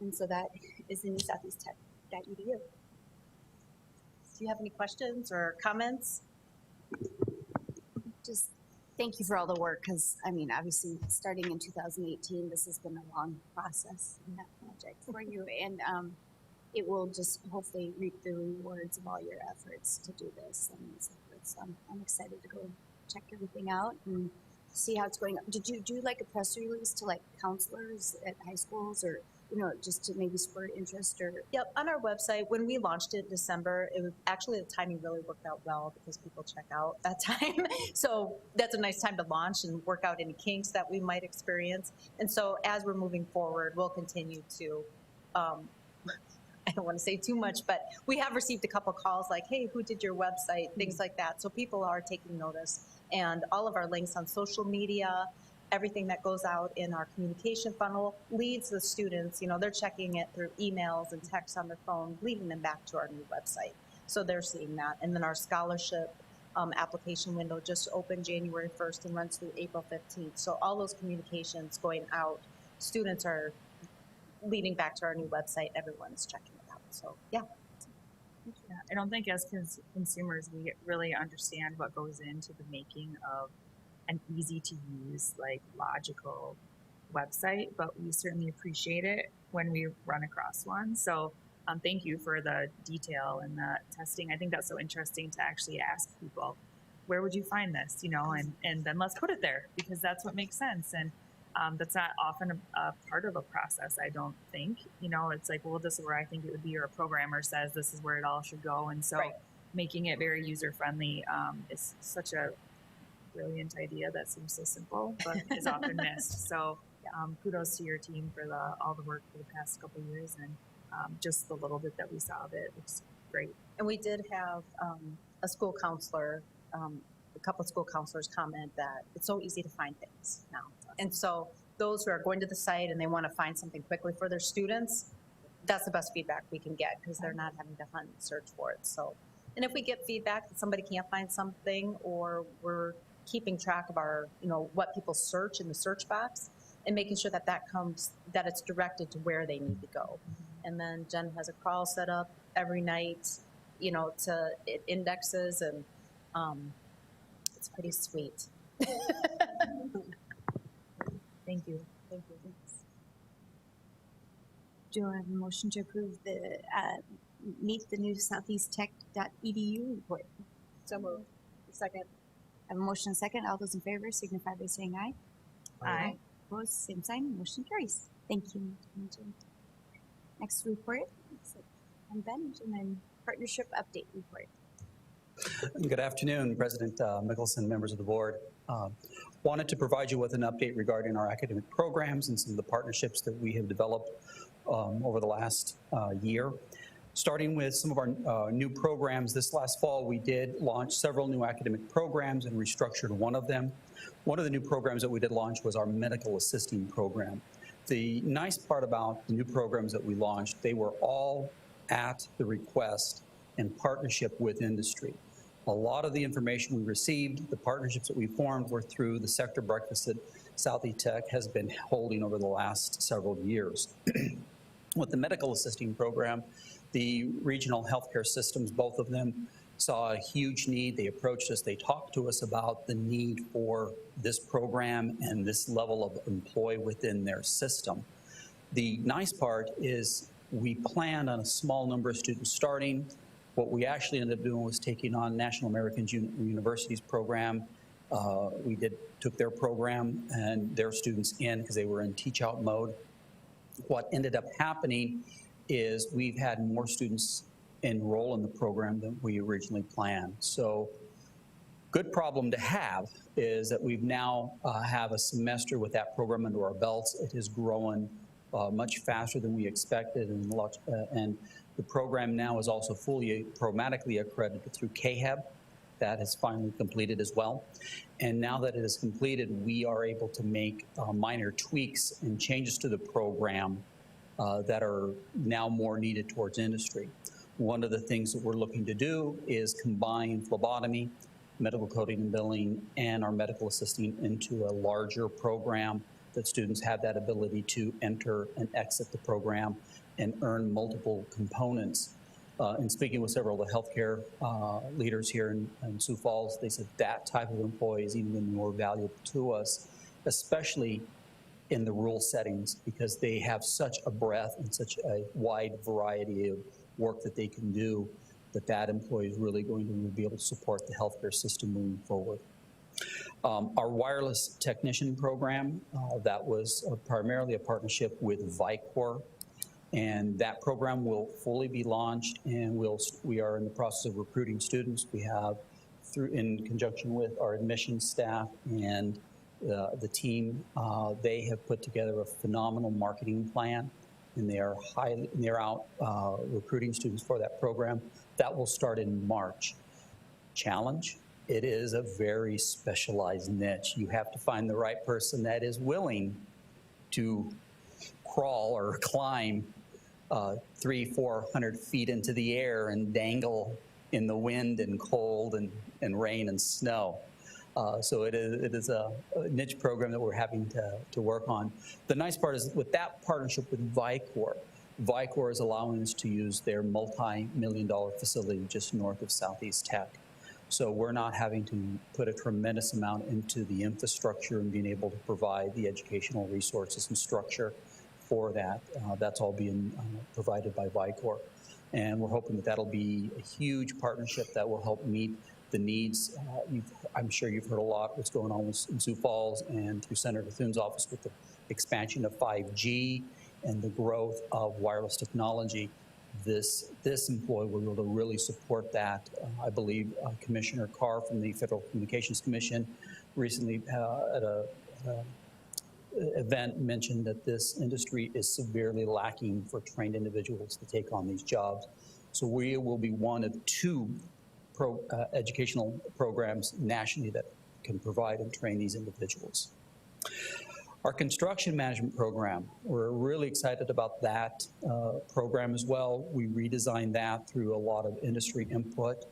And so that is the new southeasttech.edu. Do you have any questions or comments? Just thank you for all the work, because I mean, obviously, starting in 2018, this has been a long process in that project for you, and it will just hopefully reap the rewards of all your efforts to do this. And so I'm excited to go check everything out and see how it's going. Did you do like a press release to like counselors at high schools, or just to maybe spur interest? Or Yep, on our website, when we launched it in December, it was actually, the timing really worked out well because people check out that time. So that's a nice time to launch and work out any kinks that we might experience. And so as we're moving forward, we'll continue to, I don't want to say too much, but we have received a couple calls like, hey, who did your website? Things like that. So people are taking notice. And all of our links on social media, everything that goes out in our communication funnel leads the students, they're checking it through emails and texts on their phone, leading them back to our new website. So they're seeing that. And then our scholarship application window just opened January 1st and runs through April 15th. So all those communications going out, students are leading back to our new website. Everyone's checking it out. So, yeah. Yeah, I don't think as consumers we really understand what goes into the making of an easy to use, like logical website, but we certainly appreciate it when we run across one. So thank you for the detail and the testing. I think that's so interesting to actually ask people, where would you find this? And then let's put it there, because that's what makes sense. And that's not often a part of a process, I don't think. It's like, well, this is where I think it would be, or a programmer says this is where it all should go. And so making it very user-friendly is such a brilliant idea that seems so simple, but is often missed. So kudos to your team for all the work for the past couple of years, and just the little bit that we saw of it looks great. And we did have a school counselor, a couple of school counselors comment that it's so easy to find things now. And so those who are going to the site and they want to find something quickly for their students, that's the best feedback we can get, because they're not having to hunt and search for it. So, and if we get feedback that somebody can't find something, or we're keeping track of our, what people search in the search box, and making sure that that it's directed to where they need to go. And then Jen has a crawl set up every night, it indexes, and it's pretty sweet. Thank you. thank you. Thanks. Do I have a motion to approve the meet the new southeasttech.edu report? So moved. Second. I have a motion and a second. All those in favor signify by saying aye. Aye. Opposed, same sign. Motion carries. Thank you. Next report, I'm Ben, and then partnership update report. Good afternoon, President Mickelson, members of the board. Wanted to provide you with an update regarding our academic programs and some of the partnerships that we have developed over the last year. Starting with some of our new programs, this last fall we did launch several new academic programs and restructured one of them. One of the new programs that we did launch was our medical assisting program. The nice part about the new programs that we launched, they were all at the request and partnership with industry. A lot of the information we received, the partnerships that we formed were through the sector breakfast that Southeast Tech has been holding over the last several years. With the medical assisting program, the regional healthcare systems, both of them, saw a huge need. They approached us, they talked to us about the need for this program and this level of employee within their system. The nice part is we planned on a small number of students starting. What we actually ended up doing was taking on National American University's program. We took their program and their students in because they were in teach out mode. What ended up happening is we've had more students enroll in the program than we originally planned. So good problem to have is that we've now have a semester with that program under our belts. It has grown much faster than we expected, and the program now is also fully programmatically accredited through CAHEB. That has finally completed as well. And now that it is completed, we are able to make minor tweaks and changes to the program that are now more needed towards industry. One of the things that we're looking to do is combine phlebotomy, medical coding and billing, and our medical assisting into a larger program that students have that ability to enter and exit the program and earn multiple components. In speaking with several of the healthcare leaders here in Sioux Falls, they said that type of employee is even more valuable to us, especially in the rural settings, because they have such a breadth and such a wide variety of work that they can do, that employee is really going to be able to support the healthcare system moving forward. Our wireless technician program, that was primarily a partnership with Vicor, and that program will fully be launched, and we are in the process of recruiting students. We have, in conjunction with our admissions staff and the team, they have put together a phenomenal marketing plan, and they're out recruiting students for that program. That will start in March. Challenge, it is a very specialized niche. You have to find the right person that is willing to crawl or climb 300-400 feet into the air and dangle in the wind and cold and rain and snow. So it is a niche program that we're having to work on. The nice part is with that partnership with Vicor is allowing us to use their multi-million-dollar facility just north of Southeast Tech. So we're not having to put a tremendous amount into the infrastructure and being able to provide the educational resources and structure for that. That's all being provided by Vicor. And we're hoping that that'll be a huge partnership that will help meet the needs. I'm sure you've heard a lot what's going on in Sioux Falls and through Senator Thune's office with the expansion of 5G and the growth of wireless technology. This employee will be able to really support that. I believe Commissioner Carr from the Federal Communications Commission recently at a event mentioned that this industry is severely lacking for trained individuals to take on these jobs. So we will be one of two educational programs nationally that can provide and train these individuals. Our construction management program, we're really excited about that program as well. We redesigned that through a lot of industry input,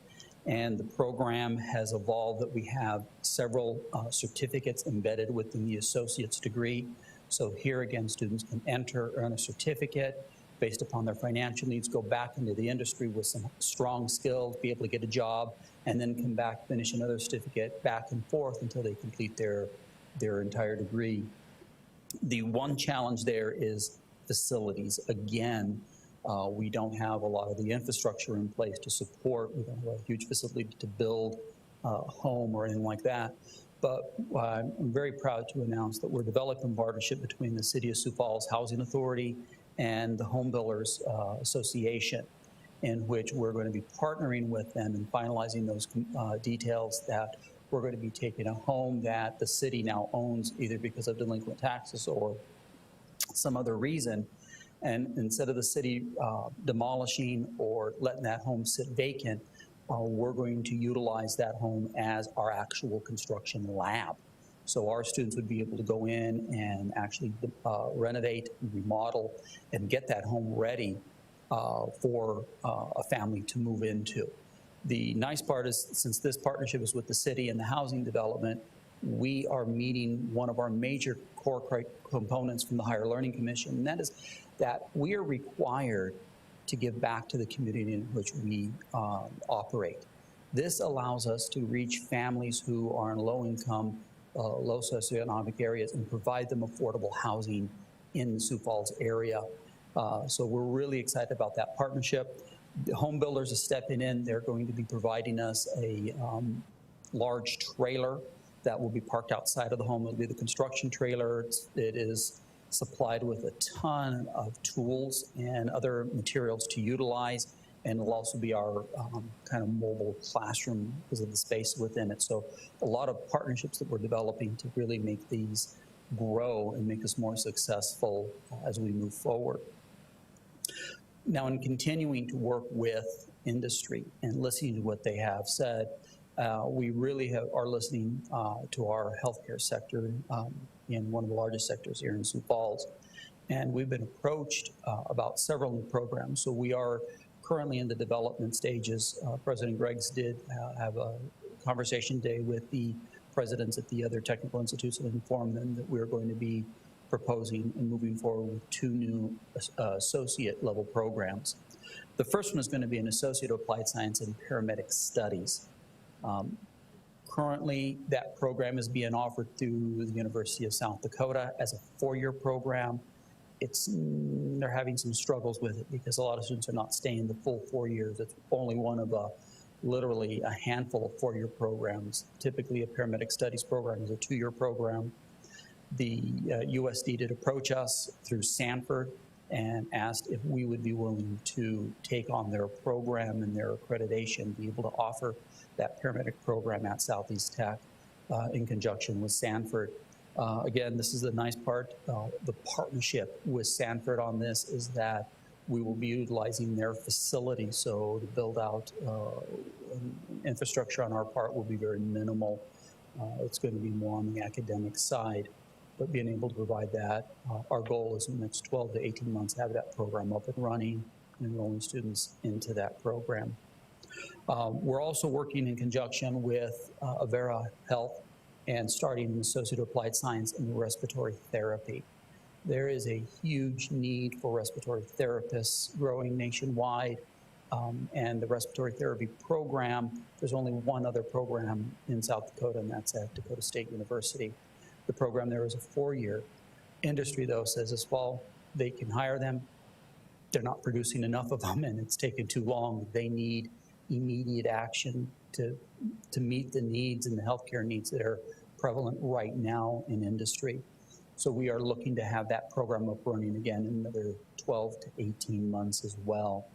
and the program has evolved that we have several certificates embedded within the associate's degree. So here again, students can enter, earn a certificate based upon their financial needs, go back into the industry with some strong skills, be able to get a job, and then come back, finish another certificate, back and forth until they complete their entire degree. The one challenge there is facilities. Again, we don't have a lot of the infrastructure in place to support. We don't have a huge facility to build a home or anything like that. But I'm very proud to announce that we're developing a partnership between the City of Sioux Falls Housing Authority and the Home Builders Association, in which we're going to be partnering with them and finalizing those details that we're going to be taking a home that the city now owns either because of delinquent taxes or some other reason, And instead of the city demolishing or letting that home sit vacant, we're going to utilize that home as our actual construction lab. So our students would be able to go in and actually renovate, remodel, and get that home ready for a family to move into. The nice part is, since this partnership is with the city and the housing development, we are meeting one of our major core components from the Higher Learning Commission, and that is that we are required to give back to the community in which we operate. This allows us to reach families who are in low income, low socioeconomic areas and provide them affordable housing in the Sioux Falls area. So we're really excited about that partnership. The home builders are stepping in. They're going to be providing us a large trailer that will be parked outside of the home. It'll be the construction trailer. It is supplied with a ton of tools and other materials to utilize, and it'll also be our kind of mobile classroom because of the space within it. So a lot of partnerships that we're developing to really make these grow and make us more successful as we move forward. Now, in continuing to work with industry and listening to what they have said, we really are listening to our healthcare sector in one of the largest sectors here in Sioux Falls. And we've been approached about several new programs. So we are currently in the development stages. President Greggs did have a conversation day with the presidents at the other technical institutes and informed them that we're going to be proposing and moving forward with 2 new associate level programs. The first one is going to be an Associate of Applied Science and Paramedic Studies. Currently, that program is being offered through the University of South Dakota as a 4-year program. They're having some struggles with it because a lot of students are not staying the full 4 years. It's only one of literally a handful of 4-year programs. Typically, a paramedic studies program is a 2-year program. The USD did approach us through Sanford and asked if we would be willing to take on their program and their accreditation, be able to offer that paramedic program at Southeast Tech in conjunction with Sanford. Again, this is the nice part. The partnership with Sanford on this is that we will be utilizing their facility, so the build out infrastructure on our part will be very minimal. It's going to be more on the academic side, but being able to provide that, our goal is in the next 12 to 18 months to have that program up and running and enrolling students into that program. We're also working in conjunction with Avera Health and starting an Associate of Applied Science in Respiratory Therapy. There is a huge need for respiratory therapists growing nationwide, and the respiratory therapy program, there's only one other program in South Dakota, and that's at Dakota State University. The program there is a 4-year. Industry, though, says this fall they can hire them. They're not producing enough of them, and it's taken too long. They need immediate action to meet the needs and the healthcare needs that are prevalent right now in industry. So we are looking to have that program up running again in another 12 to 18 months as well.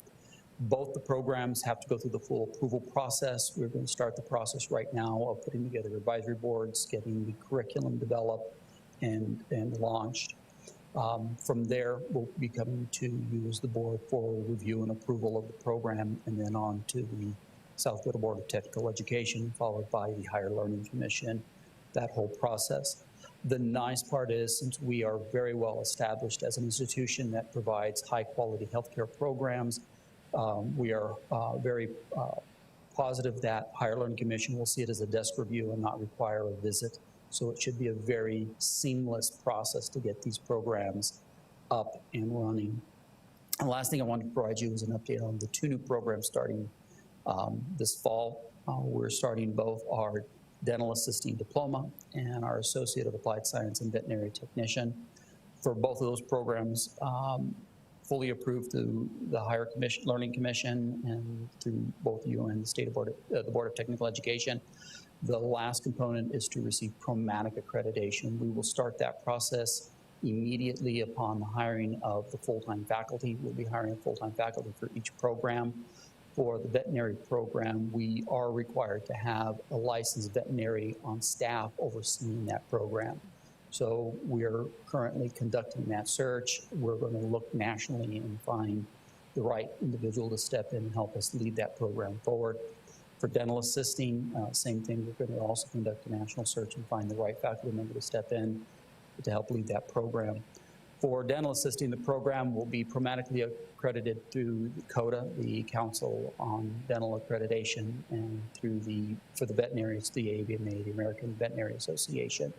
Both the programs have to go through the full approval process. We're going to start the process right now of putting together advisory boards, getting the curriculum developed and launched. From there, we'll be coming to you as the board for review and approval of the program, and then on to the South Dakota Board of Technical Education, followed by the Higher Learning Commission, that whole process. The nice part is, since we are very well established as an institution that provides high quality healthcare programs, we are very positive that Higher Learning Commission will see it as a desk review and not require a visit. So it should be a very seamless process to get these programs up and running. And the last thing I wanted to provide you is an update on the 2 new programs starting this fall. We're starting both our Dental Assisting Diploma and our Associate of Applied Science and Veterinary Technician. For both of those programs, fully approved through the Higher Learning Commission and through both you and the Board of Technical Education. The last component is to receive Promatic accreditation. We will start that process immediately upon the hiring of the full-time faculty. We'll be hiring full-time faculty for each program. For the veterinary program, we are required to have a licensed veterinary on staff overseeing that program. So we're currently conducting that search. We're going to look nationally and find the right individual to step in and help us lead that program forward. For dental assisting, same thing. We're going to also conduct a national search and find the right faculty member to step in to help lead that program. For dental assisting, the program will be programmatically accredited through CODA, the Council on Dental Accreditation, and for the veterinarians, the AVMA, the American Veterinary Association.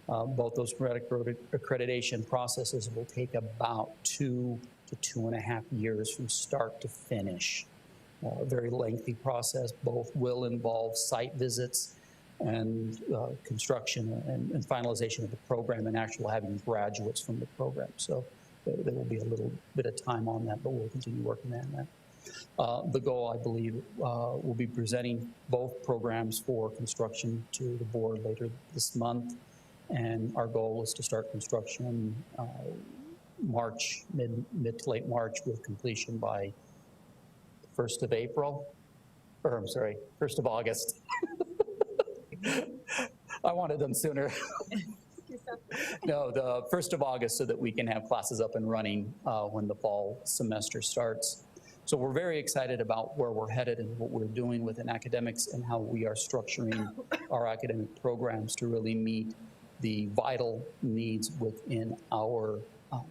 Both those accreditation processes will take about 2 to 2.5 years from start to finish. A very lengthy process. Both will involve site visits and construction and finalization of the program and actual having graduates from the program. So there will be a little bit of time on that, but we'll continue working on that. The goal, I believe, will be presenting both programs for construction to the board later this month. And our goal is to start construction March, mid to late March, with completion by 1st of April, or I'm sorry, 1st of August. I wanted them sooner. No, the 1st of August, so that we can have classes up and running when the fall semester starts. So we're very excited about where we're headed and what we're doing within academics and how we are structuring our academic programs to really meet the vital needs within our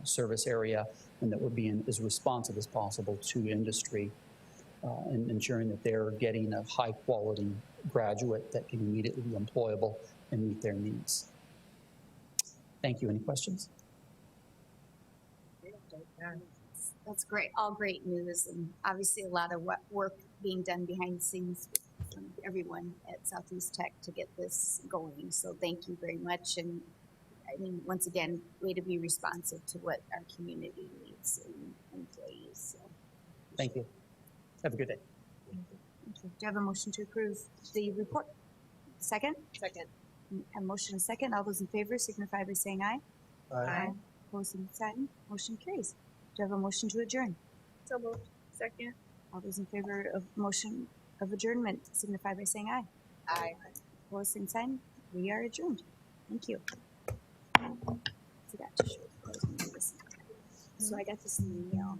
service area, and that we're being as responsive as possible to industry and ensuring that they're getting a high quality graduate that can immediately be employable and meet their needs. Thank you. Any questions? That's great, all great news, and obviously a lot of work being done behind the scenes from everyone at Southeast Tech to get this going. So thank you very much, and I mean, once again, way to be responsive to what our community needs and employees. So. Thank you. Have a good day. Thank you. Do you have a motion to approve the report? Second? Second. A motion and second. All those in favor signify by saying aye. Aye. Opposed, same sign. Motion carries. Do you have a motion to adjourn? So moved. Second. All those in favor of motion of adjournment signify by saying aye. Aye. Opposed, same sign. We are adjourned. Thank you. Forgot to show. So I got this in the email.